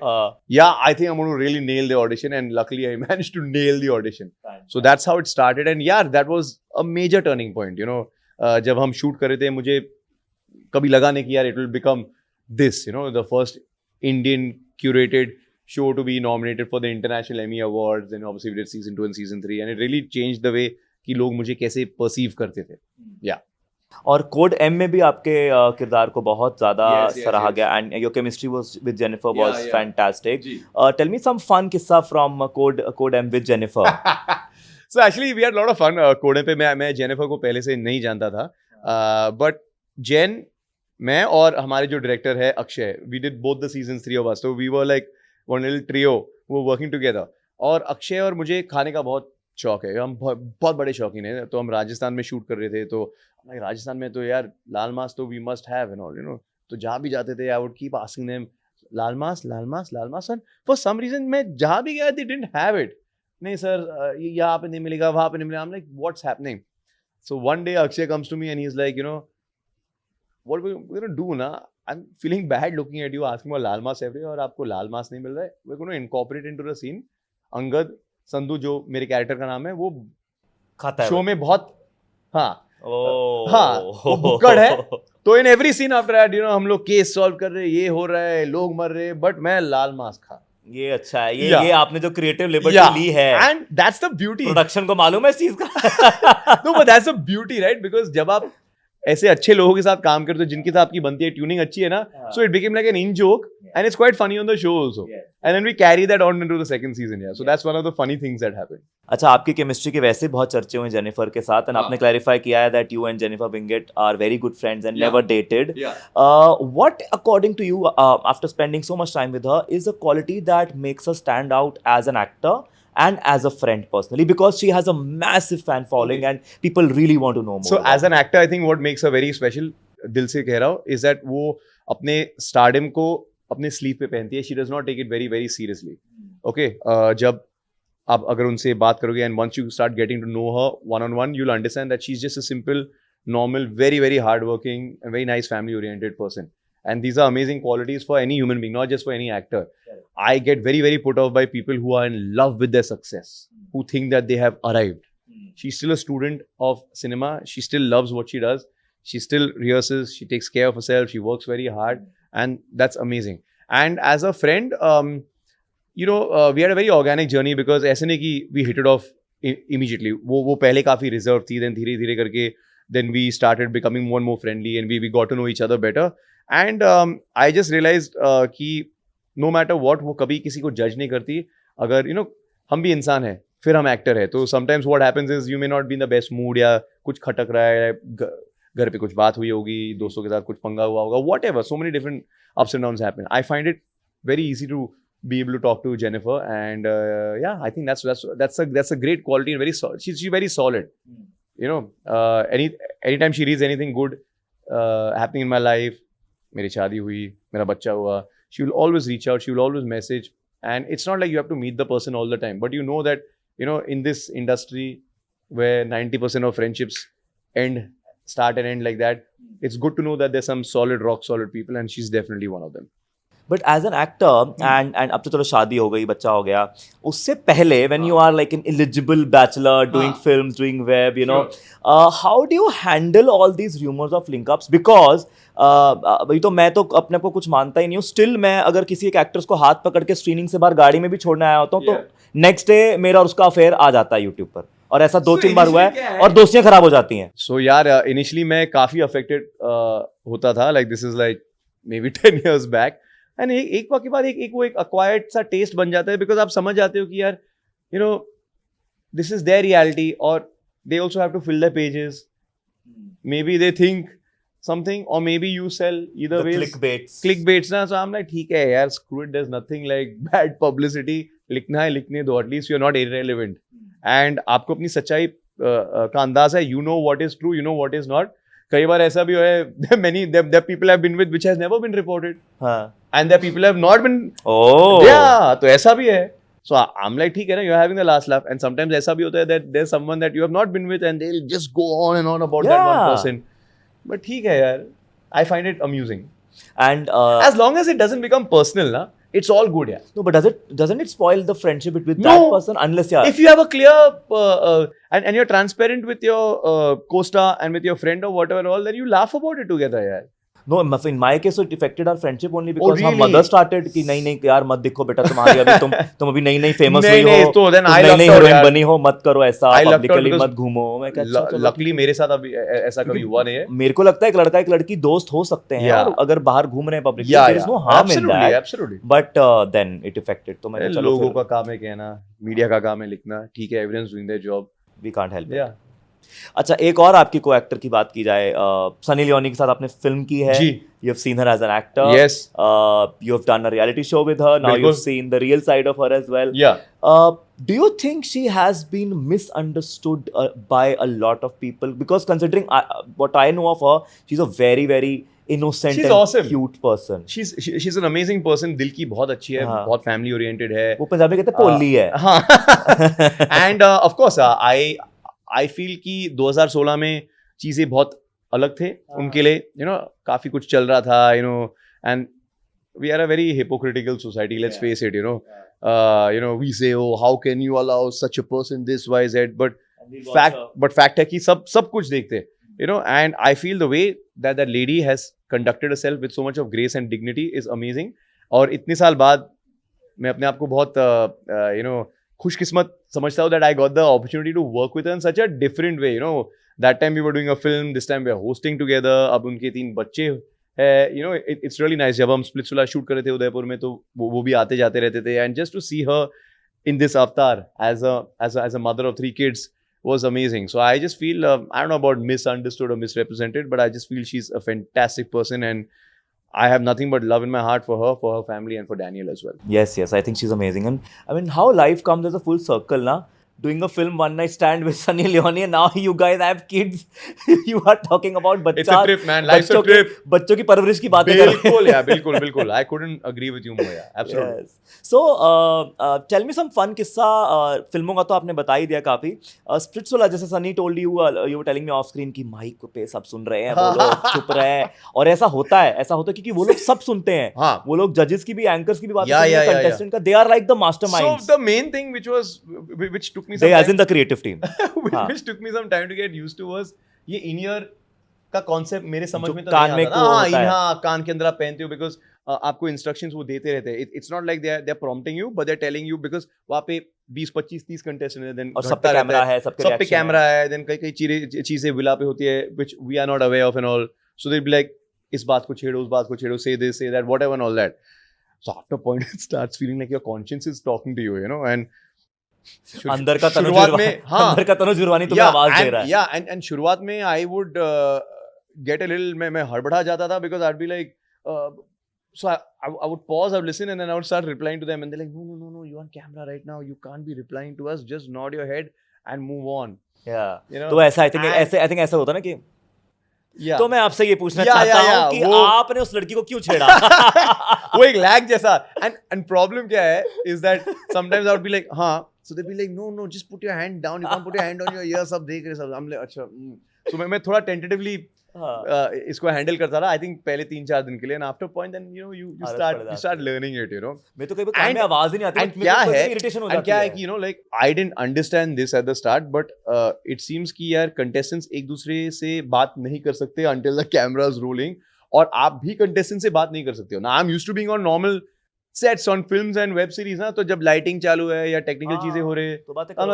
Yeah, I think I'm going to really nail the audition, and luckily I managed to nail the audition. So that's how it started, and yeah, that was a major turning point. You know, जब हम shoot कर रहे थे, मुझे कभी लगा नहीं कि यार it will become this. You know, the first Indian curated show to be nominated for the International Emmy Awards, and obviously we did season 2 and season 3, and it really changed the way कि लोग मुझे कैसे perceive करते थे. Yeah. और code M में भी आपके किरदार को बहुत ज्यादा सराहा गया, and your chemistry was with Jennifer was fantastic. Tell me some fun किस्सा from Code M with Jennifer. So actually we had a lot of fun. Code M पे मैं जेनिफर को पहले से नहीं जानता था, बट जेन, मैं और हमारे जो डायरेक्टर है Akshay, we did both the seasons 3 of us, so we were like one little trio, we were working together. और अक्षय और मुझे खाने का बहुत शौक है, हम बहुत बड़े शौकीन हैं. तो हम राजस्थान में शूट कर रहे थे, तो राजस्थान में तो यार लाल मांस तो we must have and all, you know. तो जहाँ भी जाते थे, I would keep asking them laal maas. And for some reason मैं जहाँ भी गया, दे डिडंट हैव इट. नहीं सर, यहाँ पे नहीं मिलेगा, वहाँ पे नहीं मिलेगा. I am like what's happening? So one day Akshay comes to me and he is like, you know, what we gonna do ना, I am feeling bad looking at you asking for laal maas every, और आपको लाल मांस नहीं मिल रहा है. We gonna incorporate into the scene. Angad Sandhu जो मेरे कैरेक्टर का नाम है, वो खाता है शो में बहुत, वो बुक्कड़ है. तो in every scene after that, you know, हम लोग केस सॉल्व कर रहे, ये हो रहा है, लोग मर रहे, बट मैं लाल मांस खा. ये अच्छा है, ये आपने जो क्रिएटिव लिबर्टी ली है, and that's the beauty. Production को मालूम है इस चीज का. No, but that's the beauty, right? Because जब आप ऐसे अच्छे लोगों के साथ काम करते हो जिनके साथ आपकी बनती है, ट्यूनिंग अच्छी है ना, so it became like an in joke and it's quite funny on the show also. And then we carry that on into the second season. So that's one of the funny things that happened. अच्छा, आपकी chemistry के वैसे बहुत चर्चे हुए Jennifer के साथ, and आपने क्लैरिफाई किया है that you and Jennifer Winget are very good friends and never dated. What according to you, after spending so much time with her, is a quality that makes her stand out as an actor and as a friend personally, because she has a massive fan following and people really want to know more So about as an actor, I think what makes her very special, दिल से कह रहा हूँ, is that वो अपने stardom को अपने sleeve पे पहनती है. She does not take it very very seriously. Okay, जब आप अगर उनसे बात करोगे and once you start getting to know her one on one, you'll understand that she's just a simple, normal, very very hardworking and very nice family oriented person. And these are amazing qualities for any human being, not just for any actor. I get very very put off by people who are in love with their success, who think that they have arrived. She's still a student of cinema. She still loves what she does. She still rehearses. She takes care of herself. She works very hard, and that's amazing. And as a friend, we had a very organic journey, because ऐसे नहीं कि we hit it off immediately. वो पहले काफी reserved थी, then धीरे धीरे करके then we started becoming more and more friendly, and we got to know each other better. And I just realized कि no matter what, वो कभी किसी को judge नहीं करती. अगर हम भी इंसान हैं, फिर हम एक्टर है, तो sometimes what happens is you may not be in the best mood, या कुछ खटक रहा है, घर पे कुछ बात हुई होगी, दोस्तों के साथ कुछ पंगा हुआ होगा, whatever, so many different ups and downs happen. I find it very easy to be able to talk to Jennifer, and I think that's a great quality, and very she's very solid. Anytime she reads anything good happening in my life, मेरी शादी हुई, मेरा बच्चा हुआ, she will always reach out, she will always message, and it's not like you have to meet the person all the time, but you know that in this industry where 90% of friendships start and end like that, it's good to know that there's some rock solid people, and she's definitely one of them. But as an actor, and अब तो चलो शादी हो गई, बच्चा हो गया, उससे पहले when you are like an eligible bachelor doing films, doing web, how do you handle all these rumors of link ups? Because भाई तो मैं तो अपने को कुछ मानता ही नहीं हूँ, स्टिल मैं अगर किसी एक एक्ट्रेस को हाथ पकड़ के स्क्रीनिंग से बाहर गाड़ी में भी छोड़ने आया होता हूँ, तो नेक्स्ट डे मेरा और उसका अफेयर आ जाता है यूट्यूब पर, और ऐसा 2-3 बार हुआ है, और दोस्तियां खराब हो जाती हैं. So यार, इनिशियली मैं काफी अफेक्टेड होता था, like this is like maybe 10 years back. And एक वक्त के बाद एक अक्वायर्ड सा टेस्ट बन जाता है, बिकॉज आप समझ जाते हो कि यार दिस इज देयर रियलिटी, और they also have to fill the pages, maybe they think something, और maybe you sell either way clickbaits ना. सो आई एम लाइक ठीक है यार, screw it, there is nothing like bad publicity, लिखना है लिखने दो, at least you are not irrelevant, and आपको अपनी सच्चाई का अंदाज है, you know what is true, you know what is not. कई बार ऐसा भी हुआ है, many there people have been with which has never been reported, and there people have not been. तो ऐसा भी है. So I'm like ठीक है ना, you're having the last laugh, and sometimes ऐसा भी होता है that there's someone that you have not been with and they'll just go on and on about that one person. But ठीक है यार, I find it amusing, and as long as it doesn't become personal na, it's all good. Yeah. No, but doesn't it spoil the friendship with that person? Unless if you have a clear and you're transparent with your co-star and with your friend or whatever all, then you laugh about it together. Yeah. No, in my case it affected our friendship only because our mother started कि नहीं यार मत दिखो बेटा, तुम्हारी अभी तुम अभी नई फेमस हुई हो, तो नई हीरोइन बनी हो, मत करो ऐसा, पब्लिकली मत घूमो. मैं कहता लकीली मेरे साथ अभी ऐसा कभी हुआ नहीं है. मेरे को लगता है एक लड़का एक लड़की दोस्त हो सकते हैं और अगर बाहर घूम रहे हैं publicly, there is no harm in that, but then it affected. तो मैं लोगों का काम है कहना, मीडिया का काम है लिखना, ठीक है, evidence doing their job, we can't help it. अच्छा, एक और आपकी को एक्टर की बात की जाए, सनी लियोनी के साथ आपने फिल्म की है. You have seen her as an actor. Yes. You have done a reality show with her. Now you've seen the real side of her as well. Yeah. Do you think she has been misunderstood by a lot of people? Because considering what I know of her, she's a very, very innocent and awesome, cute person. She's an amazing person. दिल की बहुत अच्छी है, बहुत family oriented है. वो पंजाबी कहते हैं पोली है. हाँ. And of course, I feel कि 2016 में चीजें बहुत अलग थे उनके लिए, काफी कुछ चल रहा था, and we are a very hypocritical society, let's face it, we say, oh, how can you allow such a person this, y, z, but fact है कि सब कुछ देखते, and I feel the way that lady has conducted herself with so much of grace and dignity is amazing. और इतने साल बाद मैं अपने आप को बहुत खुशकिस्मत समझता हूँ that I got the opportunity to work with her in such a different way, That time we were doing a film, this time we are hosting together. अब उनके 3 बच्चे है, you know, it's really nice. जब हम Splitsvilla shoot कर रहे थे उदयपुर में, तो वो भी आते जाते रहते थे, and just to see her in this avatar as a mother of 3 kids was amazing. So I just feel I don't know about misunderstood or misrepresented, but I just feel she's a fantastic person, and I have nothing but love in my heart for her family, and for Daniel as well. Yes, I think she's amazing. And I mean, how life comes as a full circle, na? Doing a film One Night Stand with Sunny Leone, and now you guys have kids. You are talking about बच्चा. It's a trip, man. Life's a trip. बच्चों की परवरिश की बातें कर रहे हैं. बिल्कुल. I couldn't agree with you more. Yeah, absolutely. Yes. So, tell me some fun किस्सा. फिल्मों का तो आपने बता ही दिया काफी. Splitsvilla, जैसे Sunny told you, you were telling me off screen कि माइक पे सब सुन रहे हैं, वो लोग चुप रहे हैं, और ऐसा होता है क्योंकि वो लोग सब सुनते हैं. हाँ. वो लोग जजेस की भी, एंकर्स की भी बातें सुनते हैं, कंटेस्टेंट का. They are like the masterminds. So the main thing which took me some They time, as in the creative team. which took me some time to get used to was ये in-ear का concept मेरे समझ में तो कान नहीं में आता. हाँ, कान के अंदर आप पहनते हो, बिकॉज आपको इंस्ट्रक्शंस वो देते रहते हैं. It's not like they are prompting you, but they are telling you, because वहाँ पे 20 25 30 कंटेस्टेंट है, देन और सब पे कैमरा है, सब पे कैमरा है, देन कई चीजें विला पे होती है which we are not aware of and all. So they be like, इस बात को छेड़ो, उस बात को छेड़ो, से this say that, whatever and all that. So after a point it starts feeling like your conscience is talking to you, you know, and अंदर का तनुज जुर्वानी तुम्हें आवाज दे रहा है. Yeah, and शुरुआत में I would get a little, मैं हड़बड़ा जाता था, because I'd be like, so I would pause, I would listen, and then I would start replying to them, and they're like, no, you're on camera right now, you can't be replying to us, just nod your head and move on. Yeah, you know? तो ऐसा I think ऐसा होता ना कि Yeah. तो मैं आपसे ये पूछना चाहता हूँ कि आपने उस लड़की को क्यों छेड़ा? वो एक लैग जैसा. And problem क्या है is that sometimes I would be like, हाँ, so they'd be like, no, just put your hand down, you can't put your hand on your ear, सब देख रहे सब. I'm like, अच्छा. So मैं थोड़ा tentatively इसको हैंडल करता रहा, I think पहले 3-4 दिन के लिए, and after point then you start learning it, you know. मैं तो कई बार कान में आवाज ही नहीं आती, and क्या है इरिटेशन हो जाती है. क्या है कि like I didn't understand this at the start, but it seems कि यार contestants एक दूसरे से बात नहीं कर सकते until the camera is rolling, और आप भी contestant से बात नहीं कर सकते हो ना. I'm used to being on normal sets on films and web series ना, तो जब लाइटिंग चालू है या टेक्निकल चीजें हो रहे हैं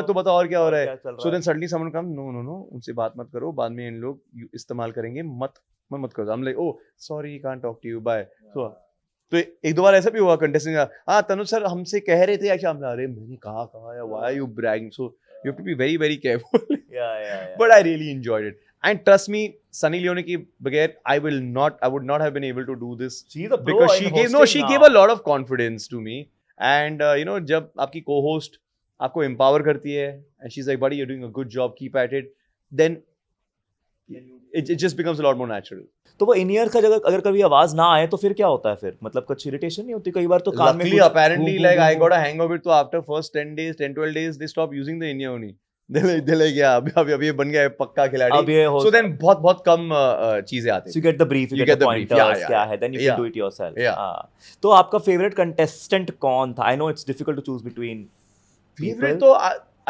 तो बताओ और क्या हो रहा है. So then suddenly someone comes, no, उनसे बात मत करो, बाद में इन लोग इस्तेमाल करेंगे, मत करो. I'm like, oh sorry, can't talk to you, bye. तो एक दो बार ऐसा भी हुआ कंटेस्टेंट का, हाँ तनुज सर हमसे कह रहे थे, अरे मैंने कहा या why are you bragging? So you have to be very very careful. Yeah. But I really enjoyed it. And trust me, Sunny Leone के बगैर I would not have been able to do this. She's a pro because she gave a lot of confidence to me. And जब आपकी co-host आपको empower करती है, and she's like, buddy, you're doing a good job, keep at it, then it just becomes a lot more natural. तो वो इन year का जगह अगर कभी आवाज ना आए तो फिर क्या होता है फिर? मतलब कुछ इरिटेशन नहीं होती कई बार तो कान में? Luckily, apparently, like I got a hang of it. So after first 10-12 days, they stopped using the in-ear only. They're like, yeah, अभी ये बन गया है पक्का खिलाड़ी. So then बहुत कम चीजें आती हैं. So you get the brief, you get the pointers, क्या है, then you can do it yourself. तो आपका favorite contestant कौन था? I know it's difficult to choose between favorite. तो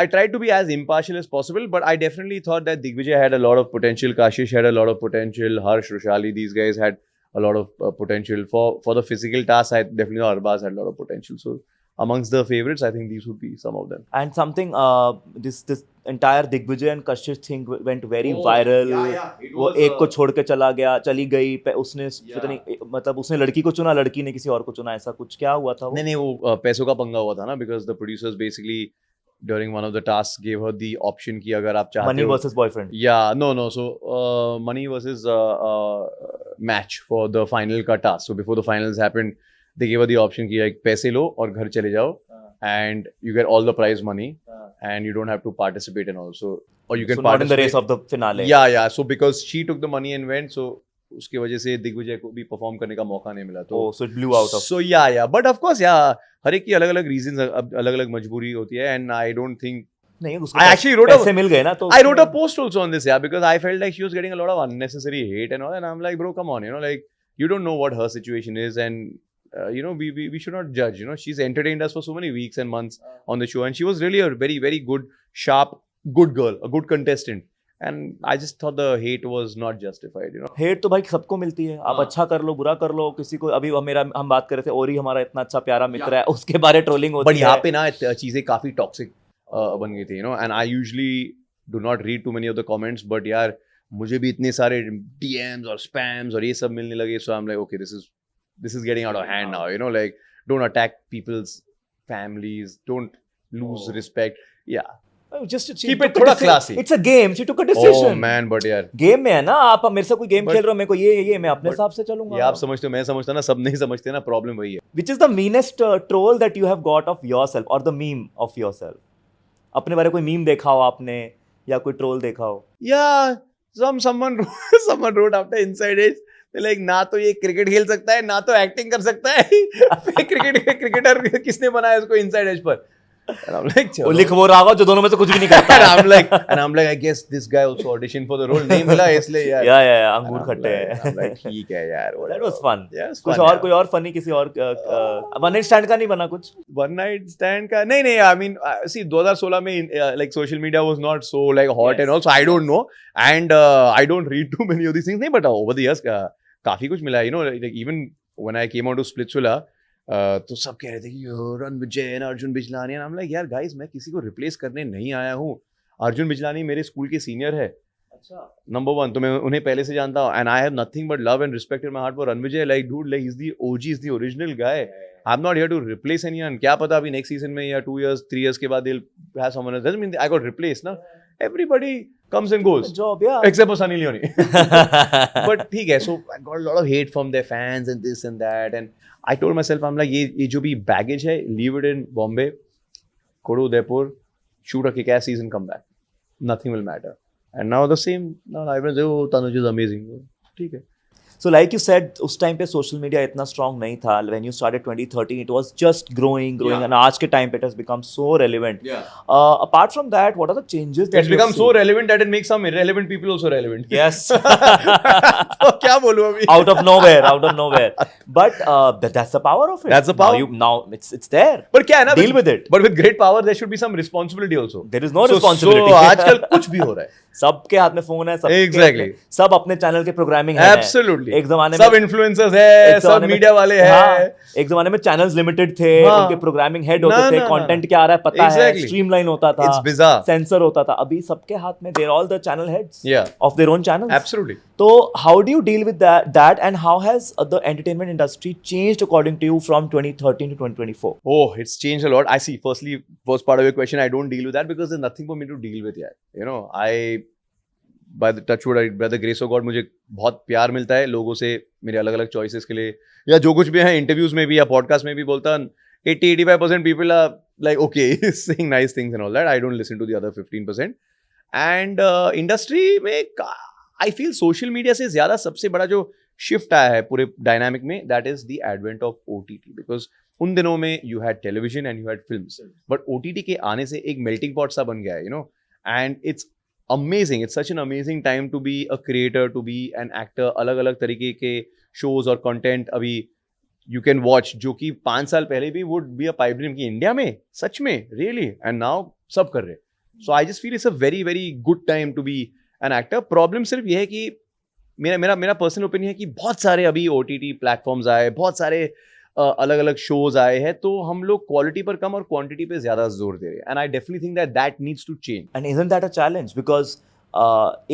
I tried to be as impartial as possible, but I definitely thought that Digvijay had a lot of potential. Kashish had a lot of potential. Harsh, Roshali, these guys had a lot of potential. For the physical tasks, I definitely thought Arbaz had a lot of potential. So amongst the favorites, I think these would be some of them. And something, this entire Digvijay and Kashish thing went very viral. वो एक को छोड़ के चली गई, उसने पता नहीं, मतलब उसने लड़की को चुना, लड़की ने किसी और को चुना, ऐसा कुछ क्या हुआ था वो? नहीं वो पैसों का पंगा हुआ था ना, because the producers basically during one of the tasks gave her the option कि अगर आप चाहते हो Money versus boyfriend. Yeah, no. So Money versus match for the final का task. So before the finals happened, they gave her the option कि like पैसे लो और घर चले जाओ, and you get all the prize money, and you don't have to participate and all. So or you can so not in the race of the finale. Yeah. So because she took the money and went, so उसके वजह से दिग्विजय को भी perform करने का मौका नहीं मिला. तो so it blew out of. So yeah. But of course, yeah. हर एक की अलग-अलग reasons, अलग-अलग मजबूरी होती है, and I don't think. नहीं, I actually wrote पैसे मिल गए ना तो. I wrote a post also on this, because I felt like she was getting a lot of unnecessary hate and all, and I'm like, bro, come on, like you don't know what her situation is, and we should not judge. She's entertained us for so many weeks and months on the show, and she was really a very very good, sharp, good girl, a good contestant. And I just thought the hate was not justified. Hate तो भाई सबको मिलती है. आप अच्छा कर लो, बुरा कर लो, किसी को. अभी हम बात कर रहे थे, ओरी हमारा इतना अच्छा प्यारा मित्र है, उसके बारे ट्रोलिंग होती है. But यहाँ पे ना चीजें काफी टॉक्सिक बन गई थी, and I usually do not read too many of the comments, but यार मुझे भी इतने सारे DMs और spams और ये सब मिलने लगे, so I'm like, okay, this is getting out of hand now, you know, like don't attack people's families, don't lose respect, yeah. Oh, just Keep it थोड़ा classy. It's a game. She took a decision. Oh man, but यार game में है ना, आप मेरे से कोई game But- खेल रहे हो, मेरे को ये मैं अपने हिसाब से चलूंगा. ये आप समझते हो, मैं समझता ना, सब नहीं समझते ना, प्रॉब्लम वही है. Which is the meanest troll that you have got of yourself or the meme of yourself? अपने बारे में कोई मीम देखा हो आपने या कोई ट्रोल देखा हो? Yeah, someone wrote after Inside Edge, they're like ना तो ये क्रिकेट खेल सकता है, ना तो एक्टिंग कर सकता है. क्रिकेटर किसने बनाया इसको Inside Edge पर? And I'm like, वो लिख वो रहा होगा जो दोनों में से कुछ भी नहीं करता. and I'm like, I guess this guy also auditioned for the role. नहीं मिला इसलिए यार. या अंगूर And I'm खट्टे like- I'm हैं. like, ठीक है यार. That whatever. was fun. Yeah, it's कुछ fun, और yeah. कोई और फनी किसी और वन नाइट स्टैंड का नहीं बना कुछ? One night stand का नहीं I mean see 2016 में like social media was not so like hot Yes. and also I don't know and I don't read too many of these things नहीं, but over the years काफी कुछ मिला, you know, like even when I came out to Splitsvilla तो सब कह रहे थे कि Rannvijay and Arjun Bijlani, and I'm like यार guys मैं किसी को रिप्लेस करने नहीं आया हूँ. अर्जुन बिजलानी मेरे स्कूल के सीनियर है, नंबर 1, तो मैं उन्हें पहले से जानता हूँ, and I have nothing but love and respect in my heart for Ranvijay. Like dude, like is the OG, is the original guy. I am not here to replace anyone. क्या पता अभी नेक्स्ट सीजन में या 2 years 3 years के बाद they'll have someone else. Doesn't mean I got replaced ना. Everybody comes and goes job या except for Sunny Leone. But ठीक है, so I got a lot of hate from their fans and this and that, and I told myself, I'm like ये जो भी baggage है, leave it in Bombay, go to Udaipur, shoot a kick-ass season, come back. Nothing will matter. And now the same. Now everyone says, oh, Tanuj is amazing. ठीक है. So like you said, उस time पे social media इतना strong नहीं था. When you started 2013, it was just growing, Yeah. and आज के time पे it has become so relevant. Yeah. Apart from that, what are the changes that It's become so relevant that it makes some irrelevant people also relevant. Yes. तो क्या बोलूं अभी? out of nowhere. But that's the power of it. That's the power. Now it's there. But क्या है ना? Deal with it. But with great power, there should be some responsibility also. There is no So responsibility. आजकल कुछ भी हो रहा है. सबके हाथ में फोन है. Exactly. सब अपने चैनल के प्रोग्रामिंग है. Absolutely. एक जमाने सब में influencers है, एक सब जमाने में- मीडिया वाले हैं. हाँ, एक जमाने में चैनल्स लिमिटेड थे. हाँ. उनके प्रोग्रामिंग हेड ना, होते थे. ना, कंटेंट ना. क्या आ रहा है पता है. Exactly. स्ट्रीमलाइन होता था. It's bizarre. सेंसर होता था. अभी सबके हाथ में. They're all the channel heads Yeah. of their own channels. Absolutely. So how do you deal with that and how has the entertainment industry changed according to you from 2013 to 2024? Oh, it's changed a lot. I see. Firstly, first part of your question, I don't deal with that because there's nothing for me to deal with yet. You know, by the touchwood, by the grace of God, मुझे बहुत प्यार मिलता है लोगों से मेरे अलग अलग चॉइसेस के लिए, या जो कुछ भी है इंटरव्यूज में भी या पॉडकास्ट में भी बोलता 80-85% people are like okay saying nice things and all that. I don't listen to the other 15%. And industry में I feel social media से ज़्यादा सबसे बड़ा जो शिफ्ट आया है पूरे डायनामिक में, that is the advent of OTT. Because उन दिनों में you had television and you had films, but OTT के आने से एक melting pot सा बन गया है, you know, and it's amazing. It's such an amazing time to be a creator, to be an actor. अलग अलग तरीके के shows और content अभी you can watch जो कि 5 साल पहले भी would be a pipe dream कि इंडिया में सच में really, and now सब कर रहे. So I just feel it's a very very good time to be an actor. Problem सिर्फ ये है कि मेरा पर्सनल ओपिनियन है कि बहुत सारे अभी OTT प्लेटफॉर्म्स आए, बहुत सारे अलग अलग शोज आए हैं, तो हम लोग क्वालिटी पर कम और क्वांटिटी पे ज्यादा जोर दे रहे हैं. And I definitely think that needs to change. And isn't that a challenge? Because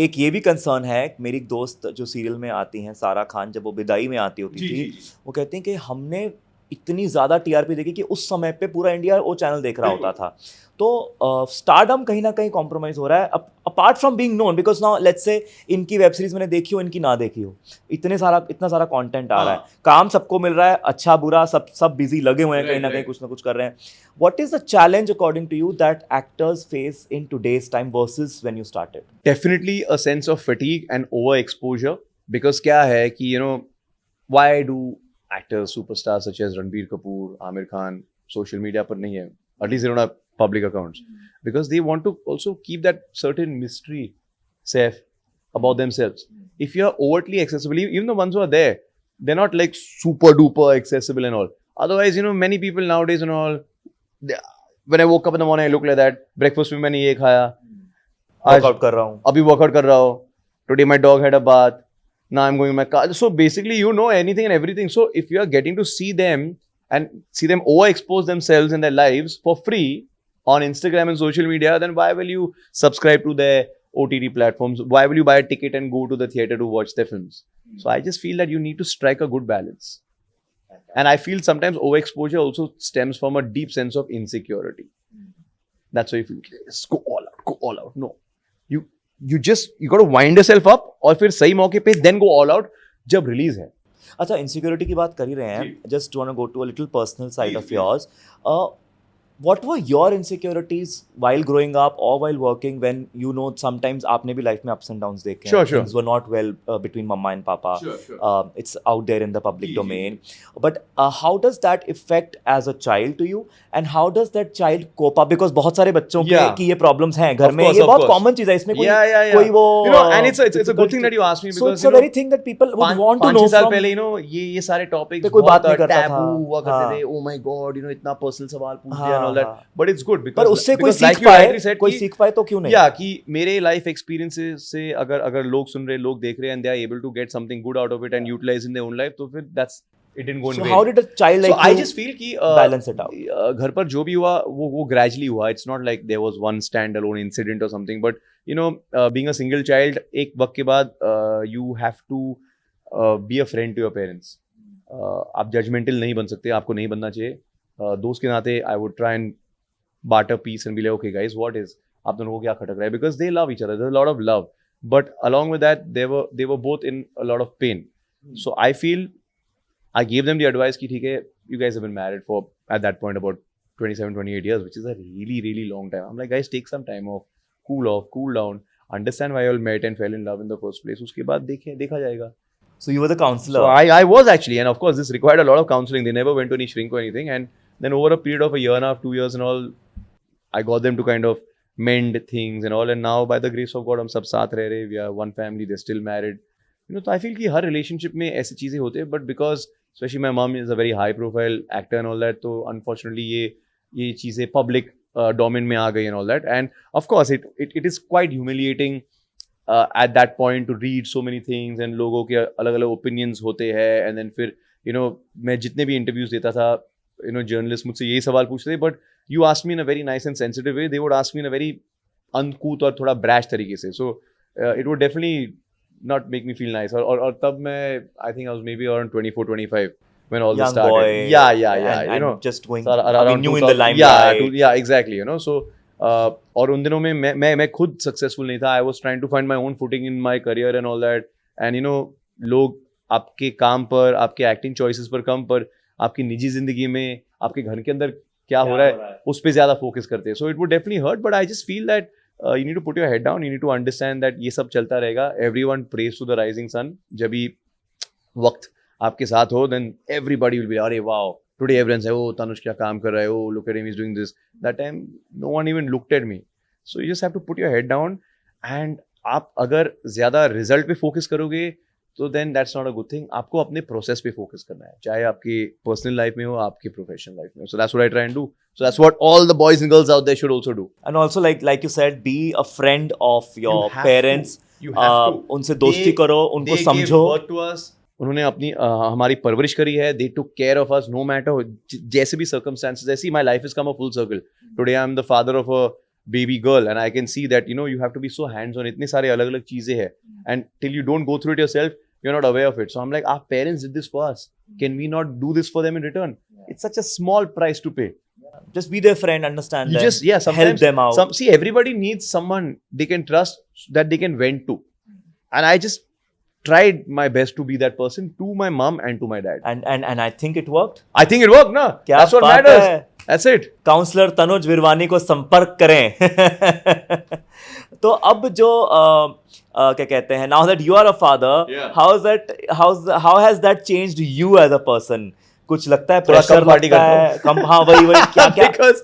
एक ये भी कंसर्न है. मेरी एक दोस्त जो सीरियल में आती हैं, सारा खान, जब वो विदाई में आती होती थी, वो कहती हैं कि हमने इतनी ज़्यादा टीआरपी देखी कि उस समय पे पूरा इंडिया वो चैनल देख रहा होता था. तो स्टारडम कहीं ना कहीं कॉम्प्रोमाइज़ हो रहा है apart from being known. Because now let's say इनकी वेब सीरीज मैंने देखी हो, इनकी ना देखी हो, इतना सारा कंटेंट आ रहा है, काम सबको मिल रहा है, अच्छा बुरा सब बिजी लगे हुए हैं, कहीं ना कहीं कुछ ना कुछ कर रहे हैं. What is the challenge according to you that actors face in today's time versus when you started? Definitely a sense of fatigue and over exposure. Because क्या है कि you know why do actors superstar such as Ranbir Kapoor, Aamir Khan social media पर नहीं है, at least they don't have public accounts, because they want to also keep that certain mystery safe about themselves. If you are overtly accessible, even the ones who are there, they're not like super duper accessible and all. Otherwise, you know, many people nowadays and all, when I woke up in the morning, I look like that. Breakfast में मैंने ये खाया, workout कर रहा हूँ, अभी workout कर रहा हूँ, today my dog had a bath, now I'm going in my car. So basically, you know anything and everything. So if you are getting to see them and see them overexpose themselves in their lives for free, on Instagram and social media, then why will you subscribe to their OTT platforms? Why will you buy a ticket and go to the theater to watch their films? So I just feel that you need to strike a good balance. And I feel sometimes overexposure also stems from a deep sense of insecurity. That's why you feel, let's go all out. No. You got to wind yourself up और फिर सही मौके पे then go all out जब release है. अच्छा, insecurity की बात कर ही रहे हैं, just want to go to a little personal side of yours. What were your insecurities while growing up or while working, when you know sometimes आपने भी life में ups and downs देखे हैं, Sure. things were not well between mama and papa. Sure. It's out there in the public domain. But how does that affect as a child to you, and how does that child cope up? Because बहुत सारे बच्चों की ये problems हैं घर में, ये बहुत common चीज़ है, इसमें कोई वो and it's a good thing that you asked me, because it's a very thing that people would want to know. 5 साल पहले ये सारे topics कोई बात नहीं करता था, हुआ करते थे. Oh my God, इतना personal सवाल पूछ दिया and all that. But it's good because पर उससे कोई सीख पाए तो क्यों नहीं? या कि मेरे लाइफ एक्सपीरियंसेस से अगर लोग सुन रहे, लोग देख रहे and they are able to get something good out of it and utilize in their own life, तो फिर that's it didn't go in vain. So how did a child like I just feel कि balance it out? घर पर जो भी हुआ वो gradually हुआ. It's not like there was one standalone incident or something, but being a single child, एक वक्त के बाद you have to be a friend to your parents. आप judgmental नहीं बन सकते, आपको नहीं बनना चाहिए. दोस्त के नाते I would try and barter peace and be like, okay guys, what is, आप दोनों को क्या खटक रहा है? Because they love each other. There's a lot of love, but along with that they were both in a lot of pain. So I feel I gave them the advice कि ठीक है, you guys have been married for at that point about 27-28 years, which is a really really long time. I'm like, guys, take some time off, cool down, understand why you all met and fell in love in the first place. उसके बाद देखा जाएगा. So you were the counselor. So I was actually, and of course this required a lot of counseling. They never went to any shrink or anything, and then over a period of a year and a half, 2 years and all, I got them to kind of mend things and all, and now by the grace of God हम सब साथ रह रहे, we are one family, they're still married. तो I feel कि हर relationship में ऐसी चीजें होते हैं, but because especially my mom is a very high profile actor and all that, तो unfortunately ये चीजें public domain में आ गई and all that, and of course it is quite humiliating at that point to read so many things and लोगों के अलग-अलग opinions होते हैं, and then फिर मैं जितने भी interviews देता था, journalists मुझसे यही सवाल पूछते थे, but you asked me in a very nice and sensitive way. They would ask me in a very uncouth और थोड़ा brash तरीके से. So it would definitely not make me feel nice. और तब मैं, I think I was maybe around 24-25 when all this started. Boy, yeah. And just going around new in the limelight. Yeah, exactly. So और उन दिनों में मैं खुद successful नहीं था. I was trying to find my own footing in my career and all that. And लोग आपके काम पर, आपके acting choices पर कम पर, आपकी निजी जिंदगी में, आपके घर के अंदर क्या हो रहा है उस पे ज्यादा फोकस करते हैं. So it would definitely hurt, but I just feel that you need to put your head down, you need to understand that ये सब चलता रहेगा. Everyone praise to the rising sun. जब भी वक्त आपके साथ हो, देन एवरीबॉडी विल बी, अरे wow today everyone say, oh Tanush क्या काम कर रहा है, oh look at him, he is doing this. That time no one even looked at me. So you just have to put your head down, and आप अगर ज्यादा result पे focus करोगे तो then that's not a good thing. आपको अपने process पे focus करना है, चाहे आपकी पर्सनल लाइफ में हो, आपकी प्रोफेशनल लाइफ में हो. So that's what I try and do. So that's what all the boys and girls out there should also do. And also like you said, be a friend of your parents. You have to. उनसे दोस्ती करो, उनको समझो. They gave birth to us. उन्होंने अपनी हमारी परवरिश करी है. They took care of us no matter जैसे भी circumstances. ऐसी my life has come a full circle. Today I am the father of a baby girl and I can see that you have to be so hands on. इतने सारे अलग अलग चीजें हैं, and till you don't go through it yourself, you're not aware of it. So I'm like, our parents did this for us. Can we not do this for them in return? It's such a small price to pay. Just be their friend, understand them, sometimes help them out. See, everybody needs someone they can trust, that they can vent to. And I just tried my best to be that person to my mom and to my dad. And I think it worked. I think it worked, na? That's what matters. That's it. Counsellor Tanuj Virwani को संपर्क करें. तो अब जो क्या कहते हैं, now that you are a father, how has that changed you as a person? कुछ लगता है प्रेशर लगता है कम? हाँ वही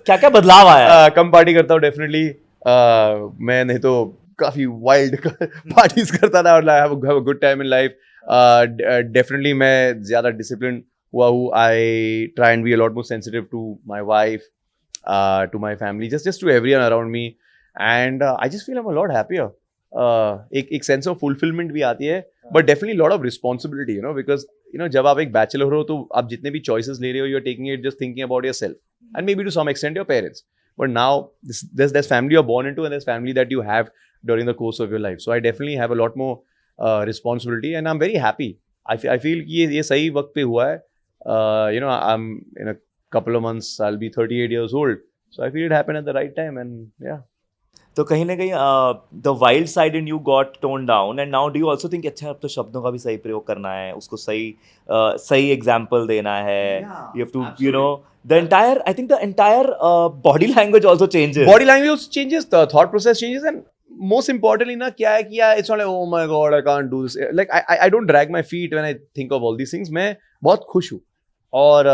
क्या बदलाव आया? कम पार्टी करता हूँ डेफिनेटली. मैं नहीं तो काफी वाइल्ड पार्टीज करता था और have a good time in life. Definitely मैं ज्यादा डिसिप्लिन हुआ हूँ. I try and be a lot more sensitive to my wife, to my family, just to everyone around me, and I just feel I am a lot happier. एक sense of fulfilment भी आती है, but definitely lot of responsibility, because जब आप एक bachelor हो तो आप जितने भी चॉइसेस ले रहे हो, you are taking it just thinking about yourself and maybe to some extent your parents. but now there's family you're born into and there's family that you have during the course of your life. So I definitely have a lot more responsibility and I'm very happy. I feel कि ये सही वक्त पे हुआ है. I'm in a couple of months I'll be 38 years old, so I feel it happened at the right time and yeah. तो कहीं ना कहीं the wild side in you got tone down and now do you also think अच्छा अब तो शब्दों का भी सही प्रयोग करना है, उसको सही एग्जांपल देना है, you have to you know the entire body language also changes. Body language changes, the thought process changes, and most importantly ना क्या है कि यार it's not like oh my god I can't do this. Like I don't drag my feet when I think of all these things. मैं बहुत खुश हूँ और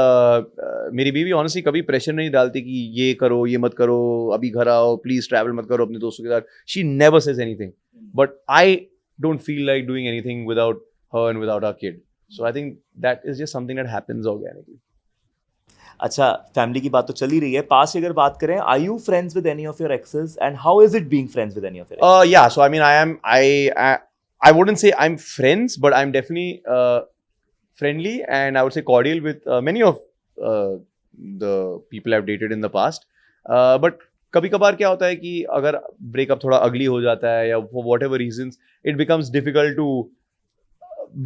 मेरी बीवी ऑनेस्टली कभी प्रेशर नहीं डालती कि ये करो ये मत करो, अभी घर आओ, प्लीज ट्रैवल मत करो अपने दोस्तों के साथ. She never says anything, but I don't feel like doing anything without her and without our kid. So I think that is just something that happens organically. अच्छा, फैमिली की बात तो चल ही रही है. पास की अगर बात करें, are you friends with any of your exes and how is it being friends with any of your exes? Yeah, so I mean I wouldn't say I'm friends, but I'm definitely friendly and I would say cordial with many of the people I've dated in the past. But कभी कभार क्या होता है कि अगर breakup थोड़ा अगली हो जाता है या for whatever reasons it becomes difficult to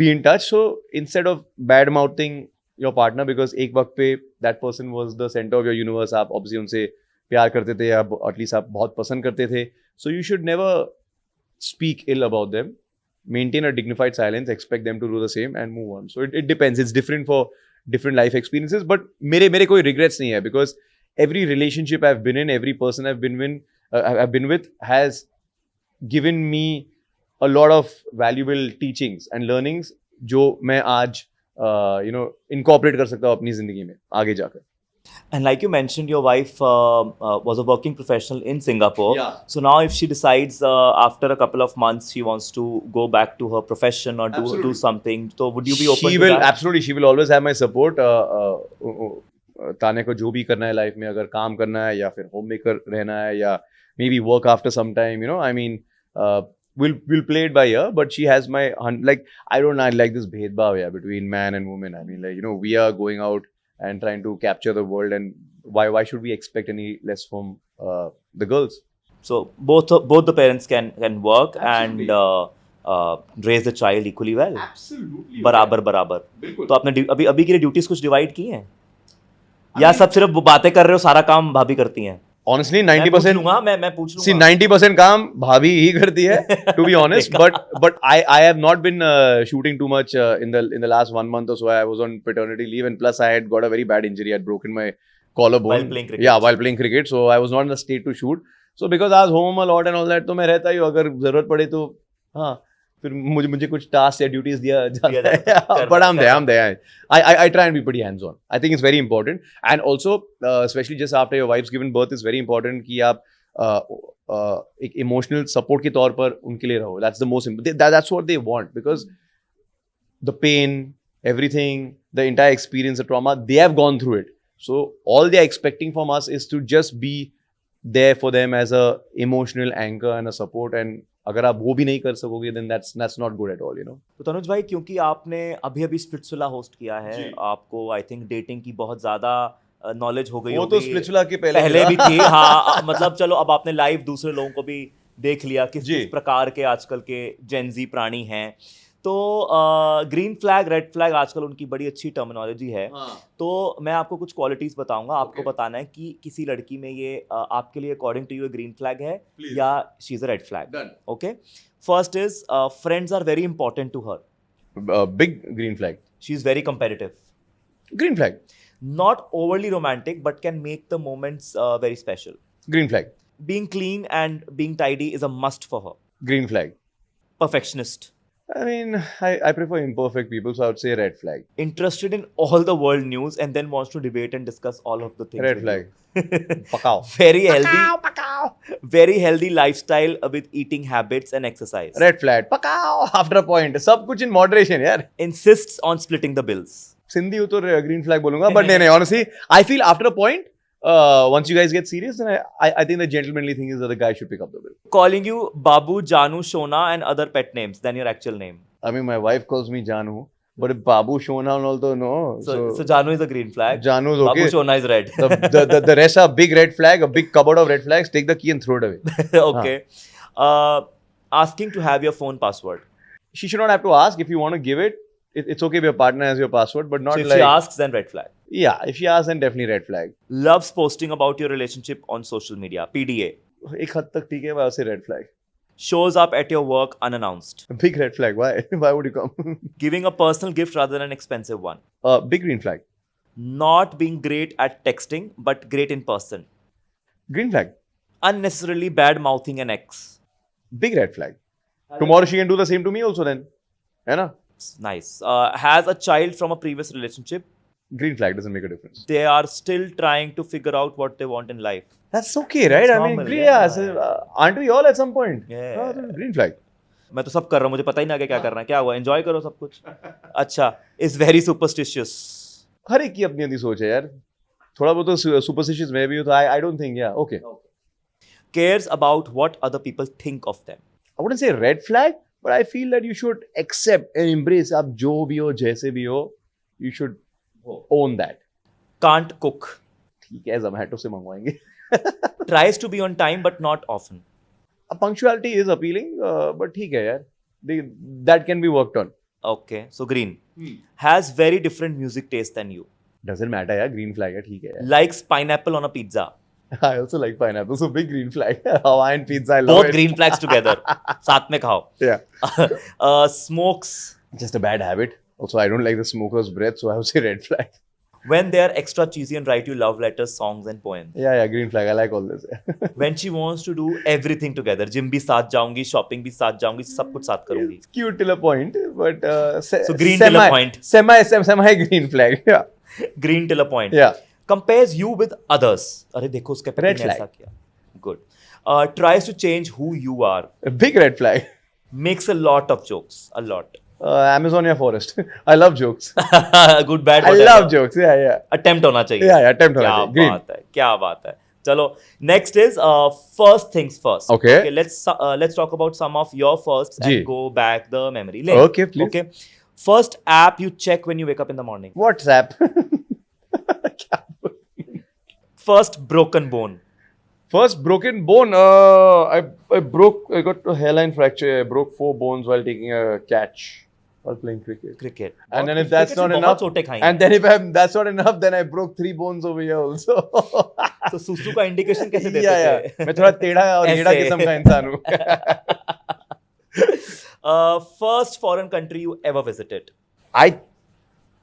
be in touch. So instead of bad mouthing your partner because एक वक्त पे that person was the center of your universe, आप obviously उनसे प्यार करते थे या at least आप बहुत पसंद करते थे, so you should never speak ill about them. Maintain a dignified silence, expect them to do the same and move on. So it depends. It's different for different life experiences. But मेरे कोई regrets नहीं है because every relationship I've been in, every person I've been with has given me a lot of valuable teachings and learnings जो मैं आज incorporate कर सकता हूँ अपनी जिंदगी में आगे जाकर. And like you mentioned, your wife was a working professional in Singapore. Yeah. So now if she decides after a couple of months she wants to go back to her profession or do something, so would you be open She to will that? absolutely. She will always have my support. ताने को जो भी करना है life में, अगर काम करना है या फिर होम मेकर रहना है या maybe work after some time, I mean, we'll play it by ear. But she has my like I don't like this bhedbhav between man and woman. I mean, like we are going out and trying to capture the world, and why should we expect any less from the girls? So both the parents can work. Absolutely. And raise the child equally well. Absolutely. बराबर. बिल्कुल. तो आपने अभी के लिए duties कुछ divide की हैं या सब सिर्फ बातें कर रहे हो, सारा काम भाभी करती हैं? Honestly, मैं 90%. पूछ लूंगा. See, 90% काम भाभी ही करती है, to be honest. But I have not been shooting too much in the last 1 month or so. I was on paternity leave, and plus I had got a very bad injury. I had broken my collarbone. While playing cricket. Yeah, while playing cricket. So I was not in a state to shoot. So because I was home a lot and all that, तो मैं रहता ही हूँ. अगर जरूरत पड़े तो हाँ, फिर मुझे कुछ टास्क या ड्यूटीज दिया जाता है. But I'm there. I try and be pretty hands on. I think it's very important. And also, especially just after your wife's given birth, it's very important कि आप एक emotional support के तौर पर उनके लिए रहो. That's the most important. That's what they want, because the pain, everything, the entire experience, the trauma, they have gone through it. So all they are expecting from us is to just be there for them as a emotional anchor and a support. And अगर आप वो भी नहीं कर सकोगे then that's not good at all, तो तनुज भाई, क्योंकि आपने अभी स्प्लिट्सविला होस्ट किया है, आपको आई थिंक डेटिंग की बहुत ज्यादा नॉलेज हो गई वो होगी. तो स्प्लिट्सविला के पहले भी थी. हाँ, मतलब चलो अब आपने लाइव दूसरे लोगों को भी देख लिया किस प्रकार के आजकल के जेनजी प्राणी हैं. तो ग्रीन फ्लैग, रेड फ्लैग आजकल उनकी बड़ी अच्छी टर्मिनोलॉजी है. तो मैं आपको कुछ क्वालिटीज बताऊंगा, आपको बताना है कि किसी लड़की में ये आपके लिए according to you green flag है या she is a red flag. Okay, first is friends are very important to her. Big green flag. She is very competitive. Green flag. Not overly romantic, but can make the moments very special. Green flag. Being clean and being tidy is a must for her. Green flag. Perfectionist. I mean, I prefer imperfect people, so I would say red flag. Interested in all the world news and then wants to debate and discuss all of the things. Red flag. Pakao. Very healthy. Pakao. Very healthy lifestyle with eating habits and exercise. Red flag. Pakao. After a point. सब कुछ in moderation, यार. Insists on splitting the bills. Sindhi हो तो green flag बोलूंगा, but नहीं, honestly, I feel after a point, once you guys get serious, then I think the gentlemanly thing is that the guy should pick up the bill. Calling you Babu, Janu, Shona and other pet names than your actual name. I mean, my wife calls me Janu. But if Babu Shona and all, though, no. So Janu is a green flag. Janu's okay. Babu Shona is red. The rest are big red flag, a big cupboard of red flags. Take the key and throw it away. Okay. Asking to have your phone password. She should not have to ask. If you want to give it, it's okay if your partner has your password, but not So if like... she asks, then red flag. Yeah, if she asks, then definitely red flag. Loves posting about your relationship on social media. PDA. एक हद तक ठीक है, but say red flag. Shows up at your work unannounced. Big red flag. Why? Why would you come? Giving a personal gift rather than an expensive one. Big green flag. Not being great at texting, but great in person. Green flag. Unnecessarily bad mouthing an ex. Big red flag. Tomorrow she can do the same to me also then. है ना? Nice. Has a child from a previous relationship. Green flag doesn't make a difference. They are still trying to figure out what they want in life. That's okay, right? It's I mean, normal, green, yeah. so, aren't we all at some point? Yeah. Green flag. मैं तो सब कर रहा हूँ, मुझे पता ही नहीं आगे क्या करना है. क्या हुआ? Enjoy करो सब कुछ. अच्छा. Is very superstitious. हर एक की अपनी अपनी सोच है यार. थोड़ा बहुत तो superstitious मैं भी हूँ, तो I don't think, yeah, okay. Cares about what other people think of them. I wouldn't say red flag, but I feel that you should accept and embrace. आप जो भी हो, जैसे भी हो, you should own that. Can't cook. ठीक है, Zomato से मंगवाएंगे. Tries to be on time but not often. Punctuality is appealing, but ठीक है यार. That can be worked on. Okay, so green. Has very different music taste than you. Doesn't matter यार, green flag है, ठीक है यार. Likes pineapple on a pizza. I also like pineapple, so big green flag. Hawaiian pizza, I love Both it. green flags together. साथ में खाओ. Yeah. Smokes. Just a bad habit. Also, I don't like the smoker's breath, so I would say red flag. When they are extra cheesy and write you love letters, songs and poems. Yeah, green flag. I like all this. When she wants to do everything together. Gym भी साथ जाऊंगी, shopping भी साथ जाऊंगी, सब कुछ साथ करूंगी. It's cute till a point, but So green till a point. Semi green flag. Yeah. Green till a point. Yeah. Compares you with others. अरे देखो उसके पति Red ने flag. ऐसा किया. Good. Tries to change who you are. A big red flag. Makes a lot of jokes. A lot. Amazonia forest. I love jokes. Good, bad, I whatever. love jokes. Yeah. Attempt होना चाहिए. Yeah, attempt होना क्या चाहिए. Green. बात है, क्या बात है. चलो, next is first things first. Okay. Let's talk about some of your firsts ji. and go back the memory lane. Okay, please. Okay. First app you check when you wake up in the morning. WhatsApp. First broken bone. First broken bone. I got a hairline fracture. I broke 4 bones while taking a catch while playing cricket. Cricket. And then if that's not enough, बहुत चोटें खाई हैं. and then if that's not enough, then I broke 3 bones over here also. तो सुसु का indication कैसे देते yeah. थे? मैं थोड़ा टेढ़ा और ऐसे. टेढ़ा किस्म का इंसान हूँ. First foreign country you ever visited. I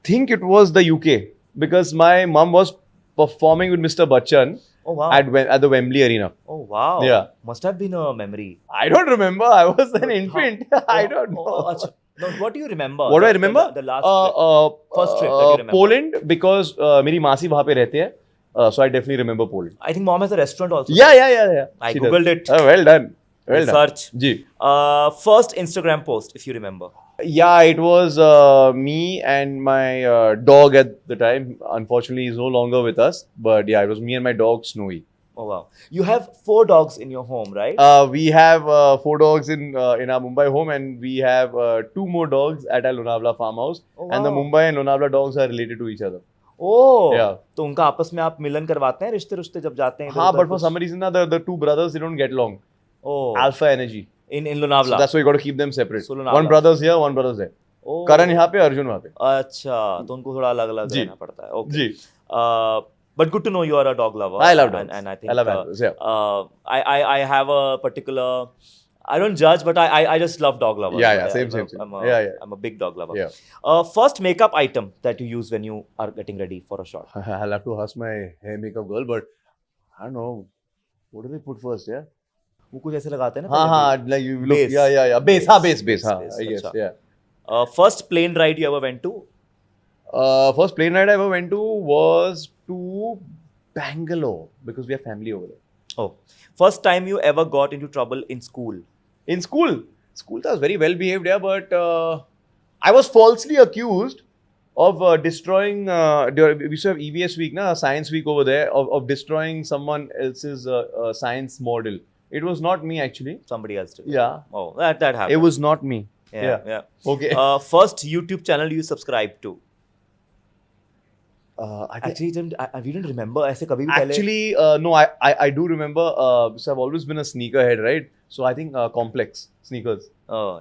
think it was the UK because my mom was performing with Mr. Bachchan Oh wow. at the Wembley Arena. Oh wow. Yeah. Must have been a memory. I don't remember. I was an infant. I don't know. अच्छा. No, what do you remember? What do I remember? The last trip. First trip that you remember. Poland because मेरी मासी वहाँ पे रहते हैं. So I definitely remember Poland. I think mom has a restaurant also. Yeah. I She googled does. it. Oh, well done. Well done. Research. Ji. First Instagram post, if you remember. Yeah, it was me and my dog at the time. Unfortunately, he's no longer with us. But yeah, it was me and my dog, Snowy. Oh wow. You have 4 dogs in your home, right? We have 4 dogs in our Mumbai home, and we have 2 more dogs at our Lonavala farmhouse. Oh, And the wow. Mumbai and Lonavala dogs are related to each other. Oh. Yeah. तो उनका आपस में आप मिलन करवाते हैं रिश्ते जब जाते हैं हाँ, but for some reason, the 2 brothers, they don't get along. Oh. Alpha energy. In So Lonavala. that's why you got to keep them separate. So Lonavala. One brother's here, one brother's there. Oh. Karan यहाँ पे, Arjun वहाँ पे. अच्छा, तो उनको थोड़ा अलग-अलग जी. रहना पड़ता है. Okay. Ji. But good to know you are a dog lover. I love dogs. And I think I love animals, yeah. I have a particular. I don't judge, but I just love dog lovers. Yeah, But same. I'm a big dog lover. Yeah. First makeup item that you use when you are getting ready for a shot. I'll have to ask my hair makeup girl, but I don't know. What do they put first, yeah? वो कुछ ऐसे लगाते हैं ना. हाँ, like you look, Base. yeah. Base, हाँ, base, Base, हाँ, I guess, अच्छा. yeah. First plane ride you ever went to? First plane ride I ever went to was to Bangalore because we have family over there. Oh, first time you ever got into trouble in school? In school I was very well behaved, yeah, but I was falsely accused of destroying. We used to have EVS week, na, science week over there, of destroying someone else's science model. It was not me actually. Somebody else did. Yeah, Oh, that happened. it was not me. Yeah. Okay. First YouTube channel you subscribe to. I think Actually, we didn't remember ऐसे कभी भी पहले. actually no, I do remember. So I've always been a sneakerhead, right? So I think Complex sneakers.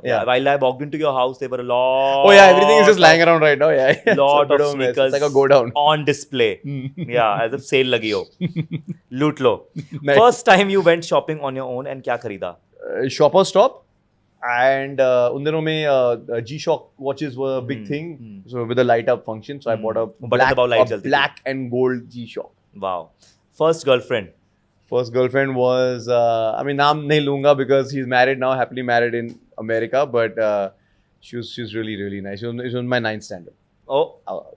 Yeah. While I walked into your house, there were a lot. Oh yeah, everything is just lying around right now. Yeah, it's a Lot bit of a mess. sneakers. It's like a go down. On display. Yeah, as if sale लगी हो. लूट लो. Nice. First time you went shopping on your own and क्या खरीदा? Shopper Stop, and उन दिनों में G-Shock watches were a big thing. So with the light up function, so I bought a Button दबाओ light जलती थी. black and gold G-Shock. Wow. First girlfriend. First girlfriend was I mean नाम नहीं लूँगा because she's married now, happily married in America, but she's really nice. She was in my 9th standard. Oh,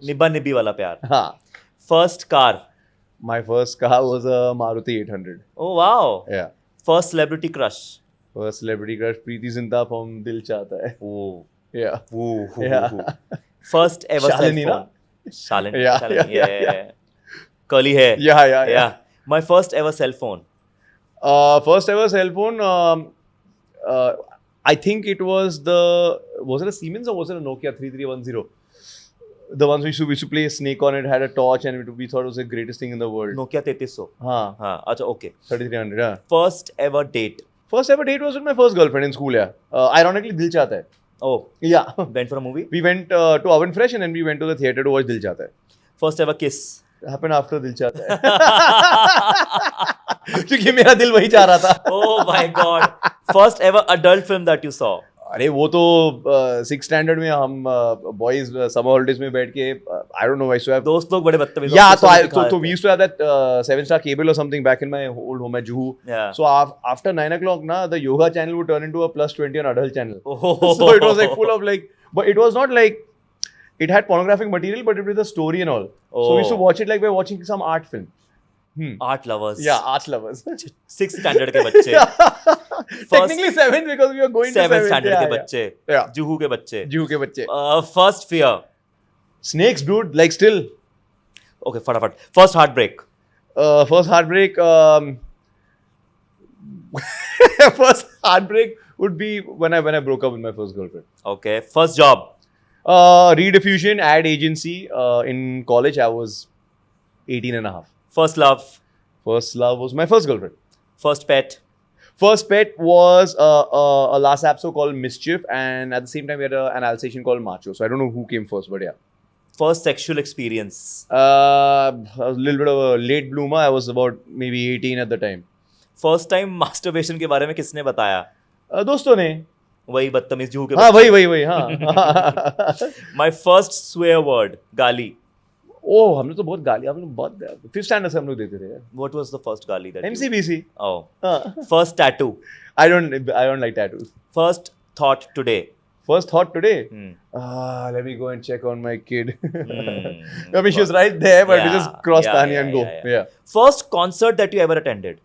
निब्बा निब्बी वाला प्यार. हाँ. First car. My first car was a Maruti 800. Oh wow. Yeah. First celebrity crush. First celebrity crush Preeti Zinta from Dil Chahta Hai. Oh. Yeah. Yeah. First ever Shalini, cell phone. Shalini. Yeah, Shalini. yeah, Yeah. Curly hair. Yeah. My first ever cell phone. First ever cell phone. I think it was it a Siemens or was it a Nokia 3310? The ones we used to play Snake on. It had a torch and we thought it was the greatest thing in the world. Nokia 3300. हाँ. हाँ. अच्छा, okay. 3300. Yeah. First ever date. First ever date was with my first girlfriend in school. Yeah. Ironically, Dil Chahta Hai. Oh. Yeah. Went for a movie. We went to Oven Fresh and then we went to the theater to watch Dil Chahta Hai. First ever kiss. Happened after Dil Chahta Hai. क्योंकि मेरा दिल वही चाह रहा था. Oh my god. First ever adult film that you saw. अरे वो तो 6th स्टैंडर्ड में हम बॉयज समर हॉलिडेज में बैठ के आई डोंट नो आई सो दोस्त लोग बड़े बदतमीज. yeah so we used to have that 7-star cable or something back in my old home at Juhu. Yeah. So after 9 o'clock na the yoga channel would turn into a +20 on adult channel. Oh. So it was like full of like, but it was not like it had pornographic material, but it was a story and all. So we used to watch it like we're watching some art film. Art lovers. Yeah, art lovers. 6th standard के बच्चे. Technically 7th because we were going to 7th standard के yeah. बच्चे. Yeah. Juhu के बच्चे. Juhu के बच्चे. First fear. Snakes, dude, like still. Okay, फटाफट. First heartbreak. First heartbreak. First heartbreak would be when I broke up with my first girlfriend. Okay. First job. Rediffusion ad agency in college. I was 18 and a half. First love. First love was my first girlfriend. First pet. First pet was a Lhasa Apso called Mischief, and at the same time we had an Alsatian called Macho. So I don't know who came first, but yeah. First sexual experience. A little bit of a late bloomer. I was about maybe 18 at the time. First time masturbation के बारे में किसने बताया? दोस्तों ने. वही बदतमीज जुहू के हाँ बच्चे. वही हाँ. My first swear word. गाली. ओह हमने तो बहुत गाली हमने बहुत 5th स्टैंडर्ड से हम लोग देते थे यार. What was the first गाली that you... MCBC. Oh. हाँ. First tattoo. I don't like tattoos. First thought today. First thought today. Let me go and check on my kid. I mean, she was right there, but we just cross Tanya and go. Yeah. First concert that you ever attended.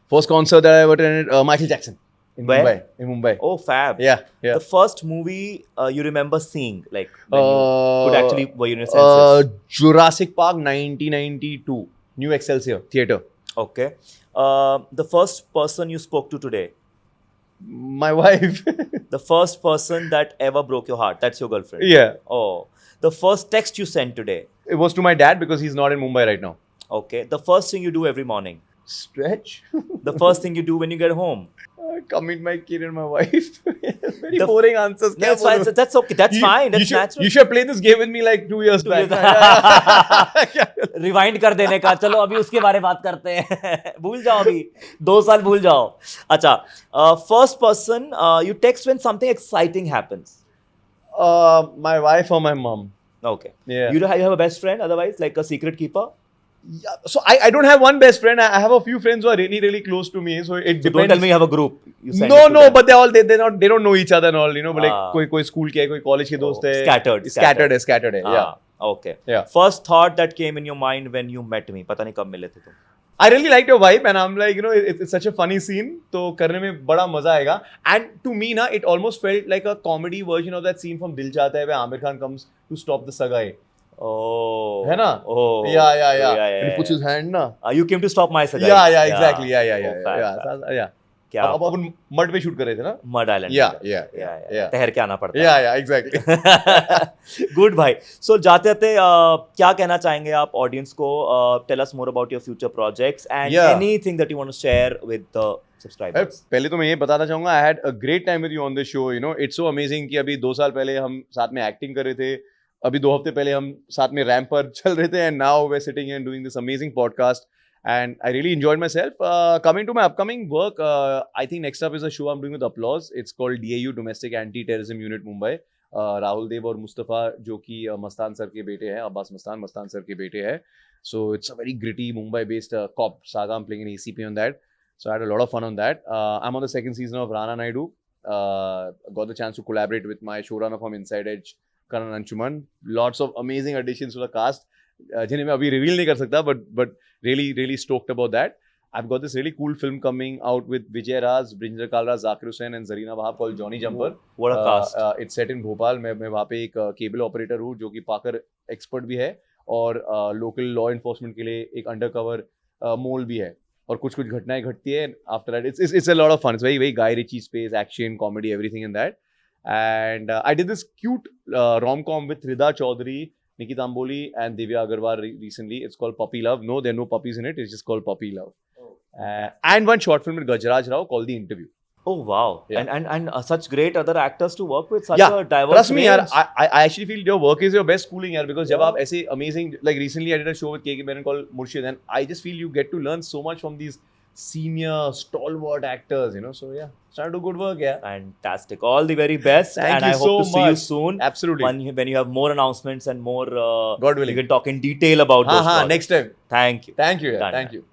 First concert that I ever attended, Michael Jackson. In Where? Mumbai. In Mumbai. Oh, fab. Yeah. The first movie you remember seeing, like when you could actually were you in your senses? Jurassic Park 1992. New Excelsior Theatre. Okay. The first person you spoke to today. My wife. The first person that ever broke your heart. That's your girlfriend. Yeah. Oh. The first text you sent today. It was to my dad because he's not in Mumbai right now. Okay. The first thing you do every morning. Stretch. The first thing you do when you get home. Come meet my kid and my wife. Very boring answers. That's fine. That's okay. That's fine. That's natural. You should play this game with me like 2 years back. Rewind कर देने का. चलो अभी उसके बारे में बात करते हैं. भूल जाओ अभी 2 साल भूल जाओ. अच्छा. First person you text when something exciting happens. My wife or my mom. Okay. Yeah. You have a best friend otherwise, like a secret keeper? Yeah, so I don't have one best friend. I have a few friends who are really close to me. So it depends. Don't tell me you have a group. You send No, it to them. but they don't know each other and all. You know, but like कोई school के है, कोई college के दोस्त है. Scattered है. Yeah. Okay. Yeah. First thought that came in your mind when you met me. पता नहीं कब मिले थे तुम. I really liked your vibe and I'm like, you know, it's such a funny scene. तो करने में बड़ा मजा आएगा. And to me ना, it almost felt like a comedy version of that scene from Dil Chahta Hai where Aamir Khan comes to stop the sagai. Oh. है ना? Oh. Yeah. And he puts his hand na. You came to stop my sagai. Yeah, exactly. Yeah. Oh, fab. Yeah. क्या अब अपन mud पे shoot कर रहे थे ना. Mud island Yeah. तैर के आना पड़ता है Yeah, exactly. गुड भाई सो जाते जाते क्या कहना चाहेंगे आप ऑडियंस को tell us more about your future projects and Yeah. Anything that you want to share with the subscribers पहले तो मैं ये बताना चाहूंगा I had a great time with you on the show. You know it's so amazing कि अभी 2 साल पहले हम साथ में एक्टिंग कर रहे थे, अभी 2 हफ्ते पहले हम साथ में रैंप पर चल रहे थे, and now we are sitting and doing this amazing podcast. And I really enjoyed myself. Coming to my upcoming work, I think next up is a show I'm doing with Applause. It's called DAU, Domestic Anti-Terrorism Unit Mumbai. Rahul Dev और मुस्तफ़ा जो कि Mastan sir के बेटे हैं, Abbas Mastan sir के बेटे हैं. So it's a very gritty Mumbai-based cop saga. I'm playing an ACP on that. So I had a lot of fun on that. I'm on the 2nd season of Rana Naidu. Got the chance to collaborate with my showrunner from Inside Edge, Karan Anchuman. Lots of amazing additions to the cast. जिन्हें मैं अभी reveal नहीं कर सकता, but really stoked about that. I've got this really cool film coming out with Vijay Raz, Brinjar Kalra, Zakir Hussain and Zarina Wahab called Johnny Jumper. What a cast. It's set in Bhopal. मैं वहाँ पे एक cable operator हूँ जो कि पाकर expert भी है और लोकल लॉ इन्फोर्समेंट के लिए एक अंडरकवर मोल भी है, और कुछ घटनाएं घटती है. After that it's a lot of fun. It's very Guy Ritchie space, action, comedy, everything in that. And I did this cute rom-com with Rida Chaudhary, Nikki Tamboli and Divya Agarwal recently. It's called Puppy Love. No, there are no puppies in it. It's just called Puppy Love. And one short film with Gajraj Rao called The Interview. Oh wow. Yeah. And such great other actors to work with, such a diverse Trust me, yaar, range. I actually feel your work is your best schooling, yaar, because जब आप ऐसे amazing, like recently I did a show with KK Menon called Murshid, and I just feel you get to learn so much from these senior stalwart actors, you know. So yeah, start to do good work, yeah. Fantastic. All the very best. Thank and you I hope so to see you much. soon. Absolutely. When you have more announcements and more God willing. you can talk in detail about those हाँ projects. next time. Thank you. Thank you, yeah. Done. Thank you.